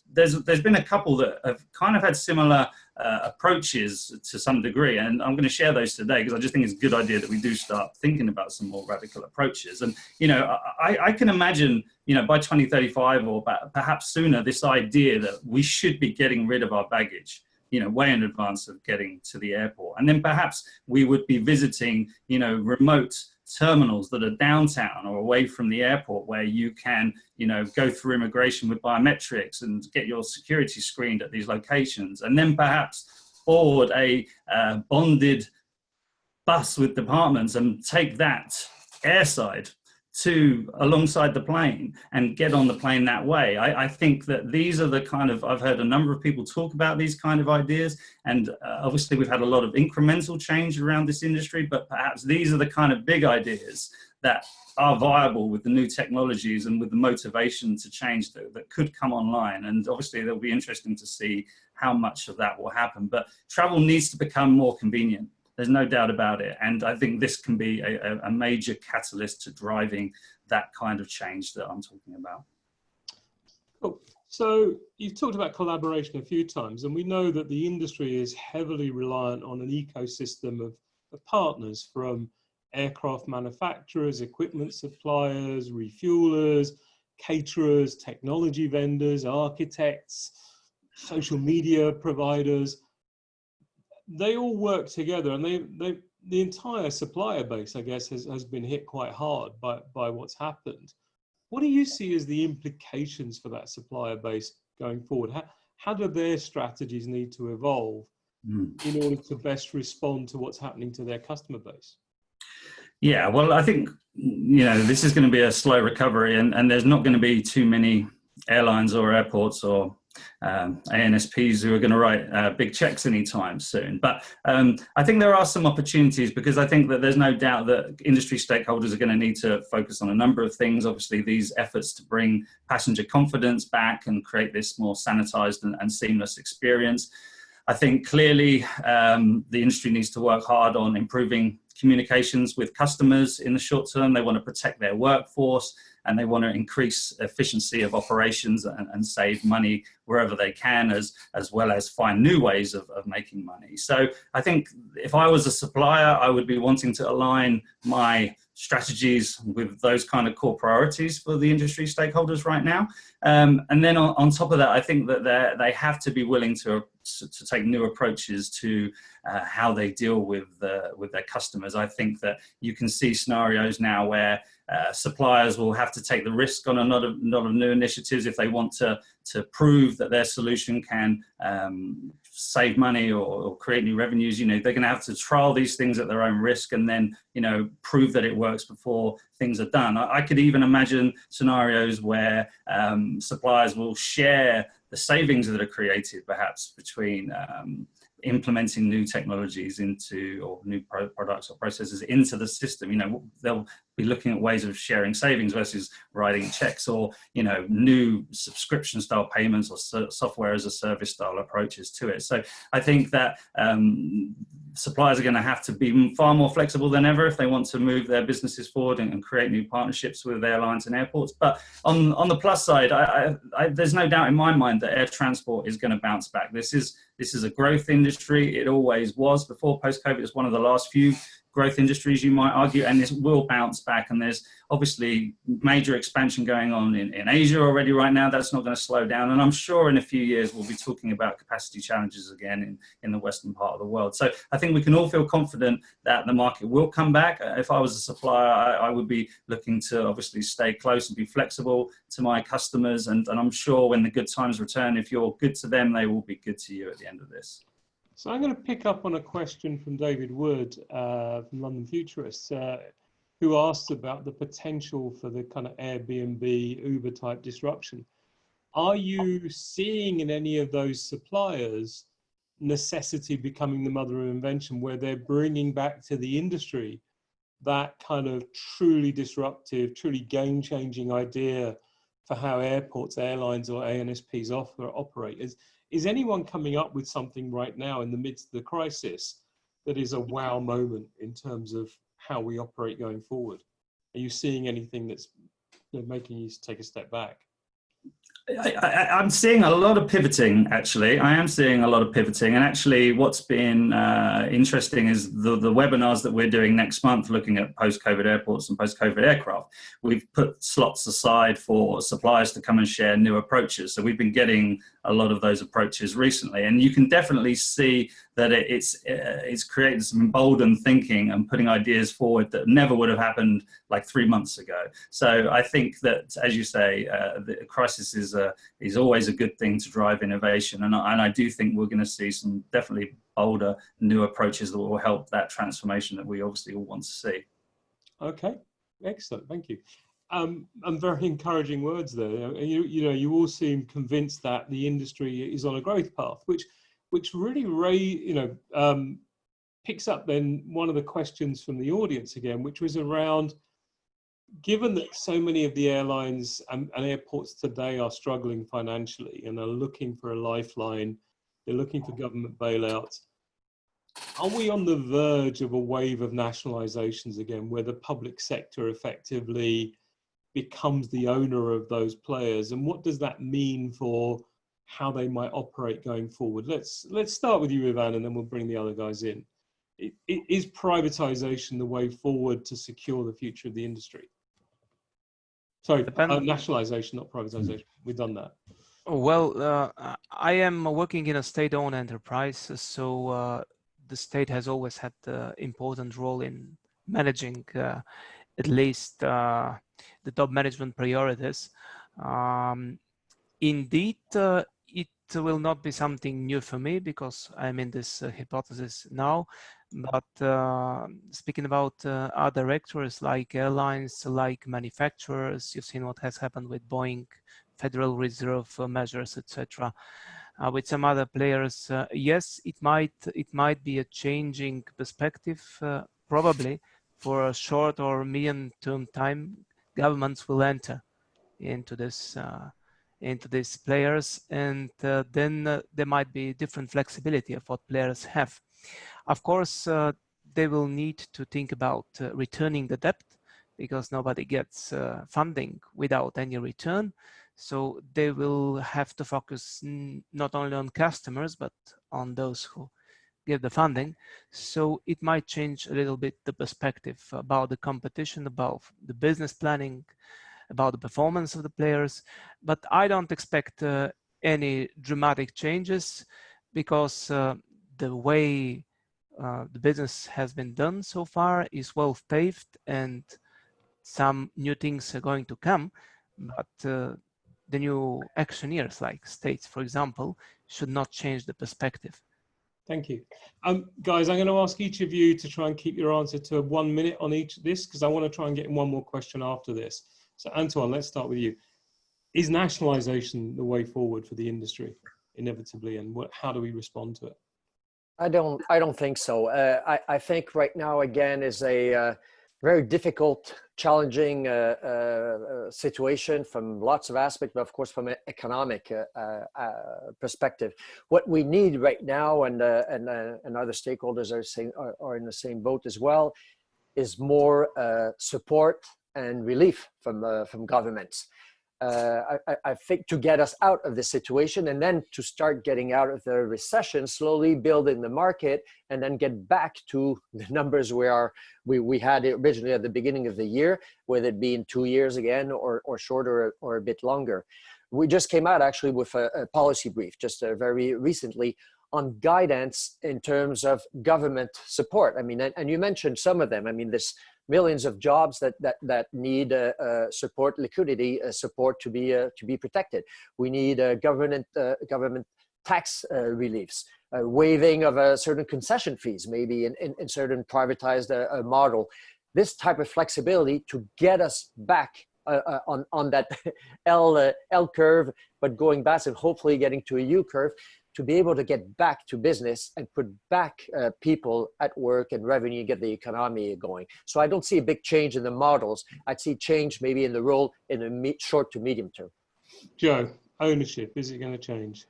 been a couple that have kind of had similar approaches to some degree, and I'm going to share those today because I just think it's a good idea that we do start thinking about some more radical approaches. And, you know, I can imagine, you know, by 2035 or perhaps sooner, this idea that we should be getting rid of our baggage, you know, way in advance of getting to the airport. And then perhaps we would be visiting, you know, remote terminals that are downtown or away from the airport where you can, you know, go through immigration with biometrics and get your security screened at these locations, and then perhaps board a bonded bus with departments and take that airside to alongside the plane and get on the plane that way. I think that these are the kind of, I've heard a number of people talk about these kind of ideas, and obviously we've had a lot of incremental change around this industry, but perhaps these are the kind of big ideas that are viable with the new technologies and with the motivation to change that could come online. And obviously it'll be interesting to see how much of that will happen, but travel needs to become more convenient. There's no doubt about it. And I think this can be a major catalyst to driving that kind of change that I'm talking about. Cool. So you've talked about collaboration a few times, and we know that the industry is heavily reliant on an ecosystem of partners, from aircraft manufacturers, equipment suppliers, refuelers, caterers, technology vendors, architects, social media providers. They all work together, and the entire supplier base, I guess, has been hit quite hard by what's happened. What do you see as the implications for that supplier base going forward? How do their strategies need to evolve in order to best respond to what's happening to their customer base? Yeah, well, I think, you know, this is going to be a slow recovery, and there's not going to be too many airlines or airports or ANSPs who are going to write big checks anytime soon. But I think there are some opportunities, because I think that there's no doubt that industry stakeholders are going to need to focus on a number of things. Obviously, these efforts to bring passenger confidence back and create this more sanitized and seamless experience. I think clearly the industry needs to work hard on improving communications with customers in the short term. They want to protect their workforce, and they want to increase efficiency of operations and save money wherever they can, as well as find new ways of making money. So I think if I was a supplier, I would be wanting to align my strategies with those kind of core priorities for the industry stakeholders right now. And then on top of that, I think that they have to be willing to take new approaches to how they deal with their customers. I think that you can see scenarios now where suppliers will have to take the risk on a lot of new initiatives if they want to prove that their solution can save money or create new revenues. You know, they're going to have to trial these things at their own risk and then, you know, prove that it works before things are done. I could even imagine scenarios where suppliers will share the savings that are created, perhaps between implementing new technologies into, or new products or processes into the system. You know, be looking at ways of sharing savings versus writing checks, or new subscription style payments or software as a service style approaches to it. So I think that suppliers are going to have to be far more flexible than ever if they want to move their businesses forward and create new partnerships with airlines and airports. But on the plus side, there's no doubt in my mind that air transport is going to bounce back. This is a growth industry. It always was before post-COVID. It's one of the last few growth industries, you might argue, and this will bounce back. And there's obviously major expansion going on in Asia already right now. That's not going to slow down. And I'm sure in a few years, we'll be talking about capacity challenges again in the Western part of the world. So I think we can all feel confident that the market will come back. If I was a supplier, I would be looking to obviously stay close and be flexible to my customers. And I'm sure when the good times return, if you're good to them, they will be good to you at the end of this. So I'm going to pick up on a question from David Wood from London Futurists, who asked about the potential for the kind of Airbnb, Uber type disruption. Are you seeing in any of those suppliers necessity becoming the mother of invention, where they're bringing back to the industry that kind of truly disruptive, truly game-changing idea for how airports, airlines or ANSPs operate? Is anyone coming up with something right now in the midst of the crisis that is a wow moment in terms of how we operate going forward? Are you seeing anything that's making you take a step back? I'm seeing a lot of pivoting, actually. I am seeing a lot of pivoting. And actually what's been interesting is the webinars that we're doing next month, looking at post-COVID airports and post-COVID aircraft. We've put slots aside for suppliers to come and share new approaches. So we've been getting a lot of those approaches recently. And you can definitely see that it's created some emboldened thinking and putting ideas forward that never would have happened like 3 months ago. So I think that, as you say, the crisis is always a good thing to drive innovation. And I do think we're going to see some definitely bolder new approaches that will help that transformation that we obviously all want to see. Okay, excellent, thank you. And very encouraging words there. You all seem convinced that the industry is on a growth path, which really picks up then one of the questions from the audience again, which was around, given that so many of the airlines and airports today are struggling financially and are looking for a lifeline, they're looking for government bailouts, are we on the verge of a wave of nationalizations again, where the public sector effectively becomes the owner of those players? And what does that mean for how they might operate going forward? Let's start with you, Ivan, and then we'll bring the other guys in. Is privatization the way forward to secure the future of the industry? Sorry, nationalization, not privatization. We've done that. Well, I am working in a state-owned enterprise, so the state has always had an important role in managing at least the top management priorities. Indeed, it will not be something new for me because I'm in this hypothesis now. But speaking about other actors like airlines, like manufacturers, you've seen what has happened with Boeing, Federal Reserve measures, etc. With some other players, yes, it might be a changing perspective, probably. For a short or medium-term time, governments will enter into these players, and then there might be different flexibility of what players have. Of course, they will need to think about returning the debt, because nobody gets funding without any return. So they will have to focus not only on customers, but on those who give the funding. So it might change a little bit the perspective about the competition, about the business planning, about the performance of the players. But I don't expect any dramatic changes, because the way the business has been done so far is well paved, and some new things are going to come. But the new actioneers, like states, for example, should not change the perspective. Thank you. Guys, I'm going to ask each of you to try and keep your answer to 1 minute on each of this, because I want to try and get in one more question after this. So Antoine, let's start with you. Is nationalization the way forward for the industry, inevitably, and how do we respond to it? I don't think so. I think right now, again, is a very difficult, challenging situation from lots of aspects, but of course from an economic perspective. What we need right now, and other stakeholders are saying are in the same boat as well, is more support and relief from governments. I think to get us out of this situation and then to start getting out of the recession, slowly building the market, and then get back to the numbers we had originally at the beginning of the year, whether it be in 2 years again or shorter or a bit longer. We just came out actually with a policy brief just very recently on guidance in terms of government support. I mean, and you mentioned some of them. I mean, this millions of jobs that need support, liquidity support to be protected. We need government tax reliefs, waiving of certain concession fees, maybe in certain privatized model. This type of flexibility to get us back on that L curve, but going back and hopefully getting to a U curve, to be able to get back to business and put back people at work and revenue, get the economy going. So I don't see a big change in the models. I'd see change maybe in the role in the short to medium term. Joe, ownership, is it going to change?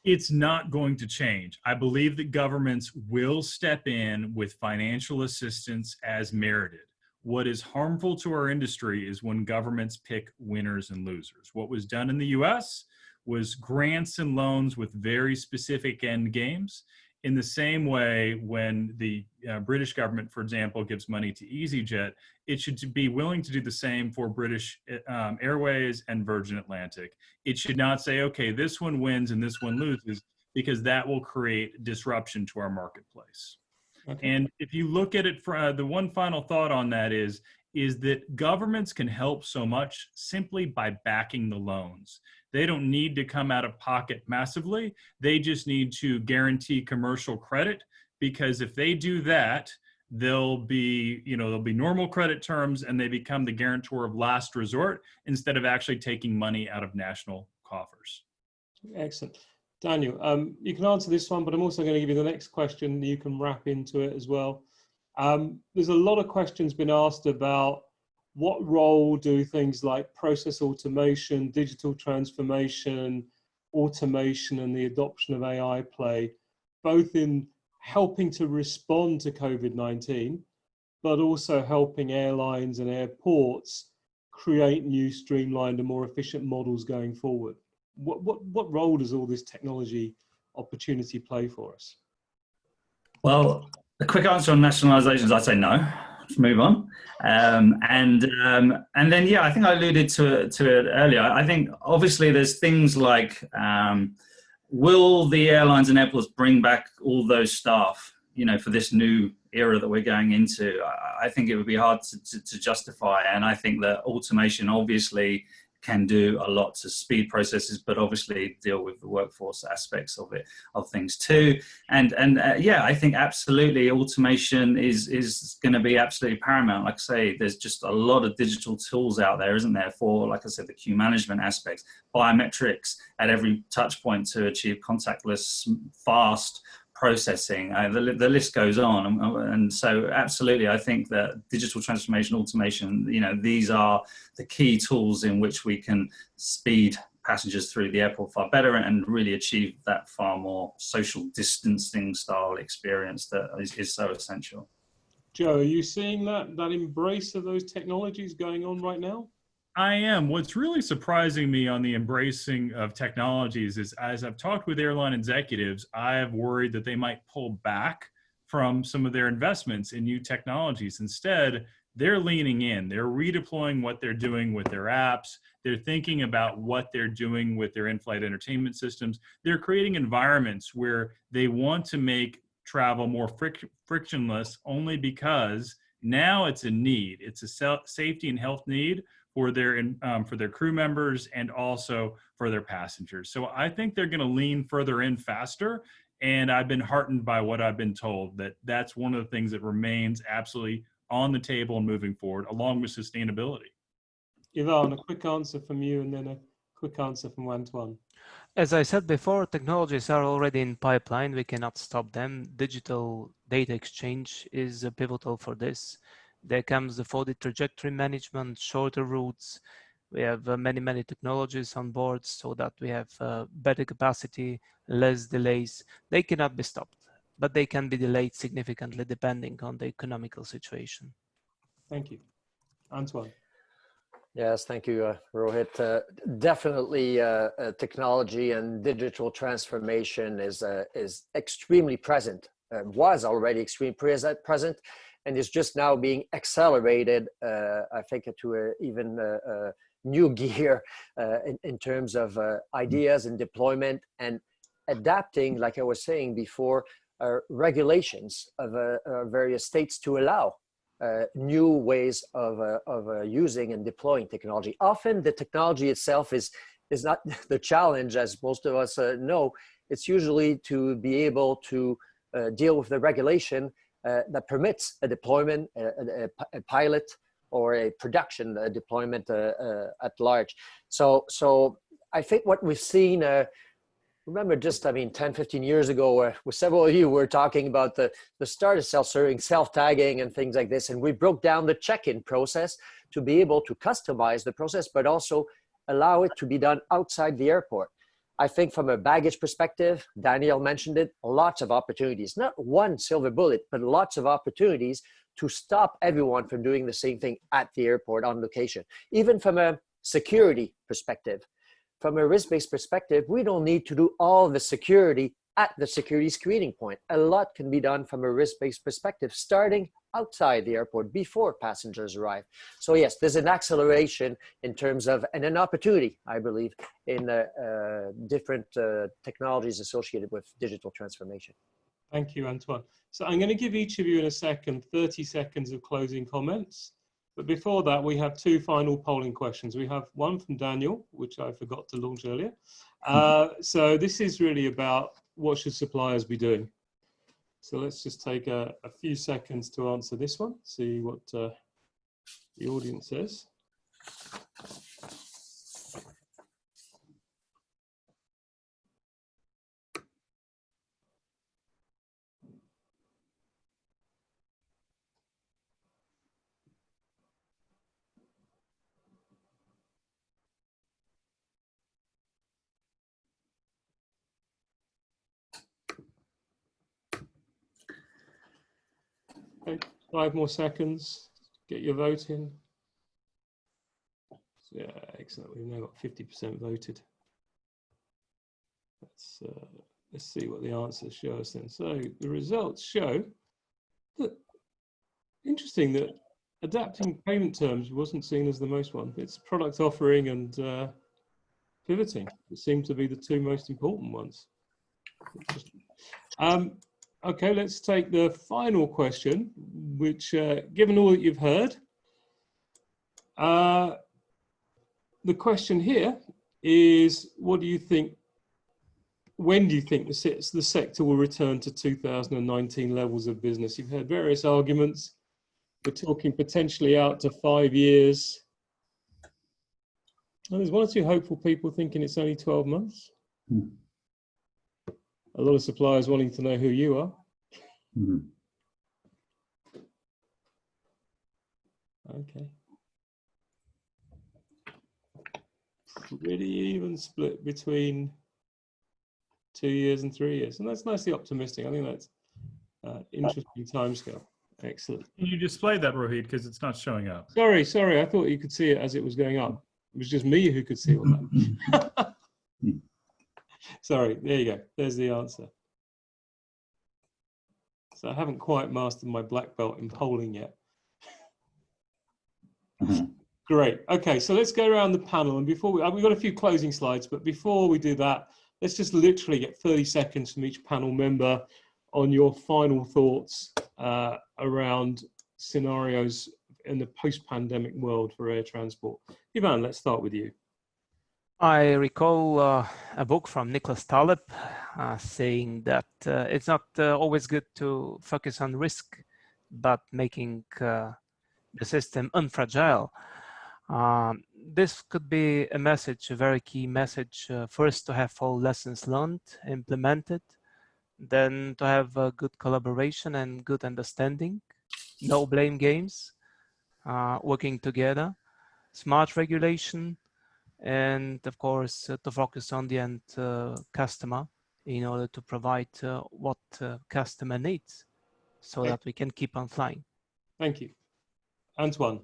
It's not going to change. I believe that governments will step in with financial assistance as merited. What is harmful to our industry is when governments pick winners and losers. What was done in the US was grants and loans with very specific end games. In the same way, when the British government, for example, gives money to EasyJet, it should be willing to do the same for British Airways and Virgin Atlantic. It should not say, okay, this one wins and this one loses, because that will create disruption to our marketplace. Okay. And if you look at it, the one final thought on that is that governments can help so much simply by backing the loans. They don't need to come out of pocket massively. They just need to guarantee commercial credit, because if they do that, there'll be normal credit terms and they become the guarantor of last resort instead of actually taking money out of national coffers. Excellent. Daniel, you can answer this one, but I'm also going to give you the next question. You can wrap into it as well. There's a lot of questions been asked about what role do things like process automation, digital transformation, automation, and the adoption of AI play, both in helping to respond to COVID-19, but also helping airlines and airports create new, streamlined, and more efficient models going forward. What role does all this technology opportunity play for us? Well, a quick answer on nationalizations, I'd say no. Let's move on. And then, yeah, I think I alluded to it earlier. I think obviously there's things like, will the airlines and airports bring back all those staff, for this new era that we're going into? I think it would be hard to justify. And I think that automation obviously can do a lot to speed processes, but obviously deal with the workforce aspects of things too. And yeah, I think absolutely automation is going to be absolutely paramount. Like I say, there's just a lot of digital tools out there, isn't there, for, like I said, the queue management aspects, biometrics at every touch point to achieve contactless, fast processing. The list goes on, and so absolutely I think that digital transformation, automation, these are the key tools in which we can speed passengers through the airport far better and really achieve that far more social distancing style experience that is so essential. Joe, are you seeing that embrace of those technologies going on right now? I am. What's really surprising me on the embracing of technologies is, as I've talked with airline executives, I have worried that they might pull back from some of their investments in new technologies. Instead, they're leaning in. They're redeploying what they're doing with their apps. They're thinking about what they're doing with their in-flight entertainment systems. They're creating environments where they want to make travel more frictionless, only because now it's a need. It's a safety and health need for their crew members and also for their passengers. So I think they're going to lean further in faster. And I've been heartened by what I've been told, that that's one of the things that remains absolutely on the table and moving forward, along with sustainability. Ivan, a quick answer from you and then a quick answer from Antoine. As I said before, technologies are already in pipeline. We cannot stop them. Digital data exchange is pivotal for this. There comes the 4D trajectory management, shorter routes. We have many technologies on board so that we have better capacity, less delays. They cannot be stopped, but they can be delayed significantly depending on the economical situation. Thank you. Antoine. Yes, thank you, Rohit. Definitely, technology and digital transformation is extremely present. Was already extremely present, and is just now being accelerated. I think to even new gear in terms of ideas and deployment and adapting, like I was saying before, regulations of various states to allow new ways of using and deploying technology. Often the technology itself is not the challenge, as most of us know. It's usually to be able to deal with the regulation that permits a deployment, a pilot, or a production deployment at large. So I think what we've seen, remember just, 10, 15 years ago, with several of you were talking about the start of self-serving, self-tagging and things like this. And we broke down the check-in process to be able to customize the process, but also allow it to be done outside the airport. I think from a baggage perspective, Daniel mentioned it, lots of opportunities, not one silver bullet, but lots of opportunities to stop everyone from doing the same thing at the airport on location. Even from a security perspective, from a risk-based perspective, we don't need to do all the security at the security screening point. A lot can be done from a risk-based perspective, starting outside the airport before passengers arrive. So yes, there's an acceleration in terms of, and an opportunity, I believe, in different technologies associated with digital transformation. Thank you, Antoine. So I'm going to give each of you in a second 30 seconds of closing comments. But before that, we have two final polling questions. We have one from Daniel, which I forgot to launch earlier. So this is really about what should suppliers be doing? So let's just take a few seconds to answer this one, see what the audience says. Okay, 5 more seconds. Get your vote in. Yeah, excellent. We've now got 50% voted. Let's see what the answers show us then. So the results show that, interesting that adapting payment terms wasn't seen as the most one. It's product offering and pivoting that seem to be the two most important ones. Okay, let's take the final question, which, given all that you've heard, the question here is, what do you think, when do you think the sector will return to 2019 levels of business? You've heard various arguments. We're talking potentially out to 5 years. And there's one or two hopeful people thinking it's only 12 months. A lot of suppliers wanting to know who you are. Okay. Pretty even split between 2 years and 3 years. And that's nicely optimistic. I think that's interesting timescale. Excellent. Can you display that, Rohit, because it's not showing up? Sorry. I thought you could see it as it was going up. It was just me who could see all that. Sorry, there you go. There's the answer. So I haven't quite mastered my black belt in polling yet. Great. Okay, so let's go around the panel. And before we've got a few closing slides, but before we do that, let's just literally get 30 seconds from each panel member on your final thoughts around scenarios in the post-pandemic world for air transport. Ivan, let's start with you. I recall a book from Nicholas Taleb saying that it's not always good to focus on risk, but making the system unfragile. This could be a message, a very key message. First, to have all lessons learned implemented, then to have good collaboration and good understanding, no blame games, working together, smart regulation, and of course to focus on the end customer in order to provide what customer needs so that we can keep on flying. Thank you. Antoine.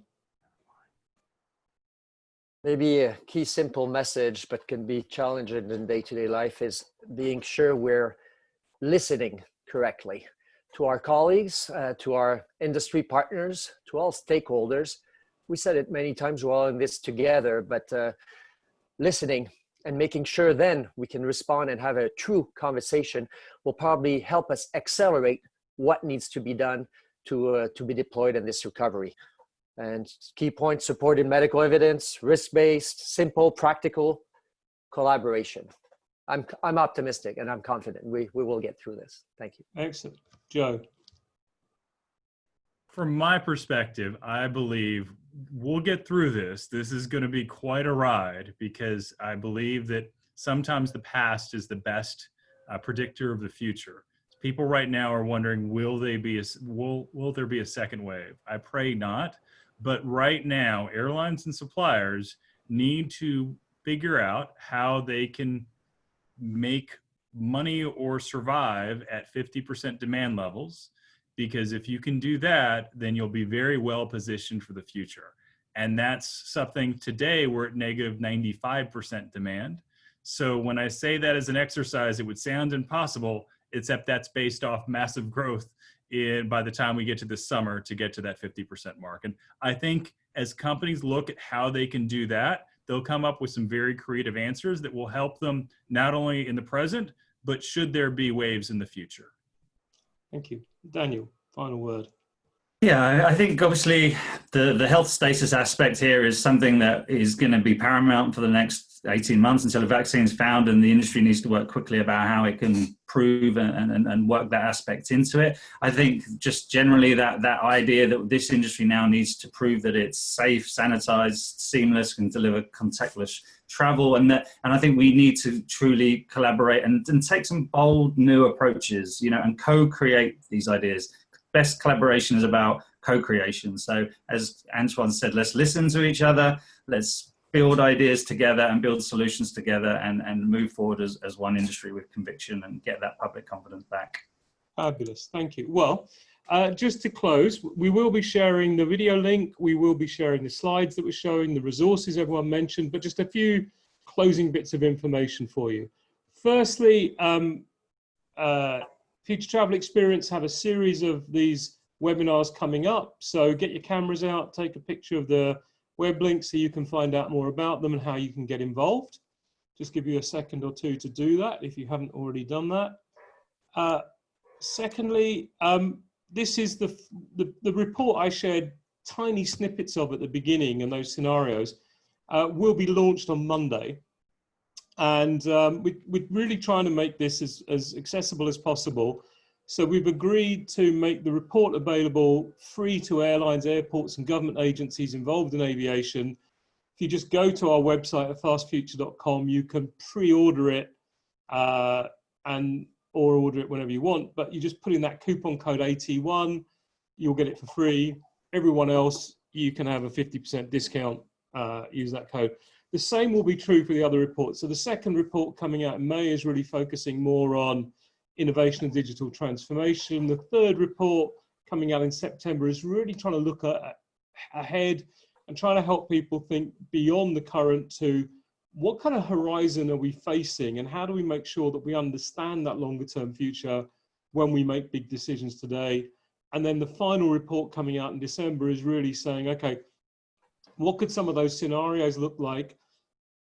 Maybe a key simple message, but can be challenging in day-to-day life, is being sure we're listening correctly to our colleagues, to our industry partners, to all stakeholders. We said it many times, we're all in this together, but listening and making sure then we can respond and have a true conversation will probably help us accelerate what needs to be done to be deployed in this recovery. And key points: supported medical evidence, risk-based, simple, practical, collaboration. I'm optimistic and I'm confident we will get through this. Thank you. Excellent. Joe. From my perspective, I believe we'll get through this. This is going to be quite a ride, because I believe that sometimes the past is the best predictor of the future. People right now are wondering, will there be a second wave? I pray not. But right now, airlines and suppliers need to figure out how they can make money or survive at 50% demand levels. Because if you can do that, then you'll be very well positioned for the future. And that's something today we're at negative 95% demand. So when I say that as an exercise, it would sound impossible, except that's based off massive growth by the time we get to this summer to get to that 50% mark. And I think as companies look at how they can do that, they'll come up with some very creative answers that will help them not only in the present, but should there be waves in the future. Thank you. Daniel, final word. Yeah, I think obviously the health status aspect here is something that is going to be paramount for the next 18 months until a vaccine is found, and the industry needs to work quickly about how it can prove and work that aspect into it. I think just generally that idea that this industry now needs to prove that it's safe, sanitized, seamless, can deliver contactless travel, and I think we need to truly collaborate and take some bold new approaches, and co-create these ideas. Best collaboration is about co-creation. So as Antoine said, let's listen to each other, let's build ideas together and build solutions together, and move forward as one industry with conviction and get that public confidence back. Fabulous, thank you. Well, just to close, we will be sharing the video link, we will be sharing the slides that we're showing, the resources everyone mentioned, but just a few closing bits of information for you. Firstly, Future Travel Experience have a series of these webinars coming up. So get your cameras out, take a picture of the web link so you can find out more about them and how you can get involved. Just give you a second or two to do that if you haven't already done that. Secondly, this is the report I shared tiny snippets of at the beginning, and those scenarios will be launched on Monday. And we're really trying to make this as accessible as possible. So we've agreed to make the report available free to airlines, airports, and government agencies involved in aviation. If you just go to our website at fastfuture.com, you can pre-order it or order it whenever you want. But you just put in that coupon code AT1, you'll get it for free. Everyone else, you can have a 50% discount. Use that code. The same will be true for the other reports. So the second report coming out in May is really focusing more on innovation and digital transformation. The third report coming out in September is really trying to look ahead and trying to help people think beyond the current to what kind of horizon are we facing, and how do we make sure that we understand that longer term future when we make big decisions today. And then the final report coming out in December is really saying, okay, what could some of those scenarios look like?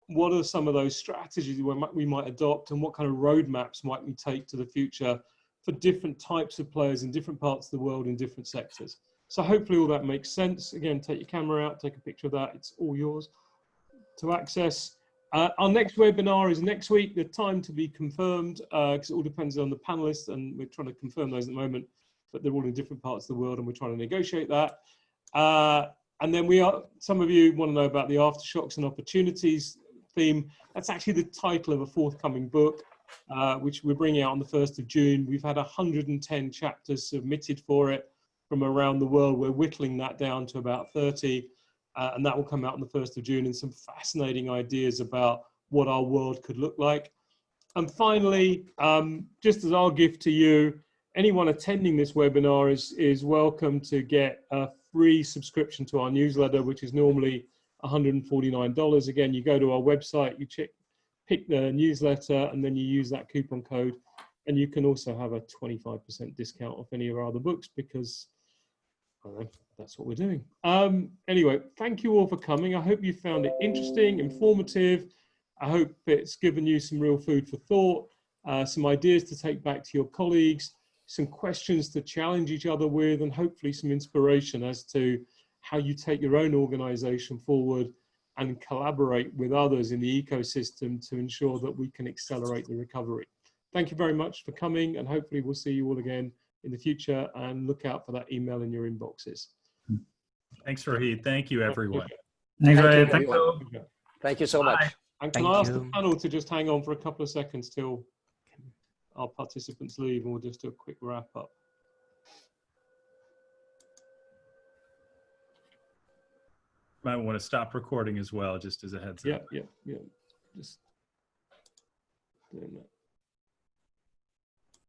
What are some of those strategies we might adopt, and what kind of roadmaps might we take to the future for different types of players in different parts of the world in different sectors? So hopefully all that makes sense. Again, take your camera out, take a picture of that. It's all yours to access. Our next webinar is next week. The time to be confirmed, because it all depends on the panelists, and we're trying to confirm those at the moment, but they're all in different parts of the world and we're trying to negotiate that. And then some of you want to know about the Aftershocks and Opportunities theme. That's actually the title of a forthcoming book, which we're bringing out on the 1st of June. We've had 110 chapters submitted for it. from around the world. We're whittling that down to about 30, and that will come out on the 1st of June, and some fascinating ideas about what our world could look like. And finally, just as our gift to you, anyone attending this webinar is welcome to get a free subscription to our newsletter, which is normally $149. Again, you go to our website, you pick the newsletter, and then you use that coupon code. And you can also have a 25% discount off any of our other books, because I don't know, that's what we're doing. Anyway, thank you all for coming. I hope you found it interesting, informative. I hope it's given you some real food for thought, some ideas to take back to your colleagues, some questions to challenge each other with, and hopefully some inspiration as to how you take your own organization forward and collaborate with others in the ecosystem to ensure that we can accelerate the recovery. Thank you very much for coming, and hopefully we'll see you all again in the future, and look out for that email in your inboxes. Thanks, Rohit. Thank you, everyone. Thanks, Thank you, Rohit. everyone. Thank you so much. And can Thank I ask you. the panel to just hang on for a couple of seconds till our participants leave, and we'll just do a quick wrap up. Might want to stop recording as well, just as a heads up. Yeah. Just doing that.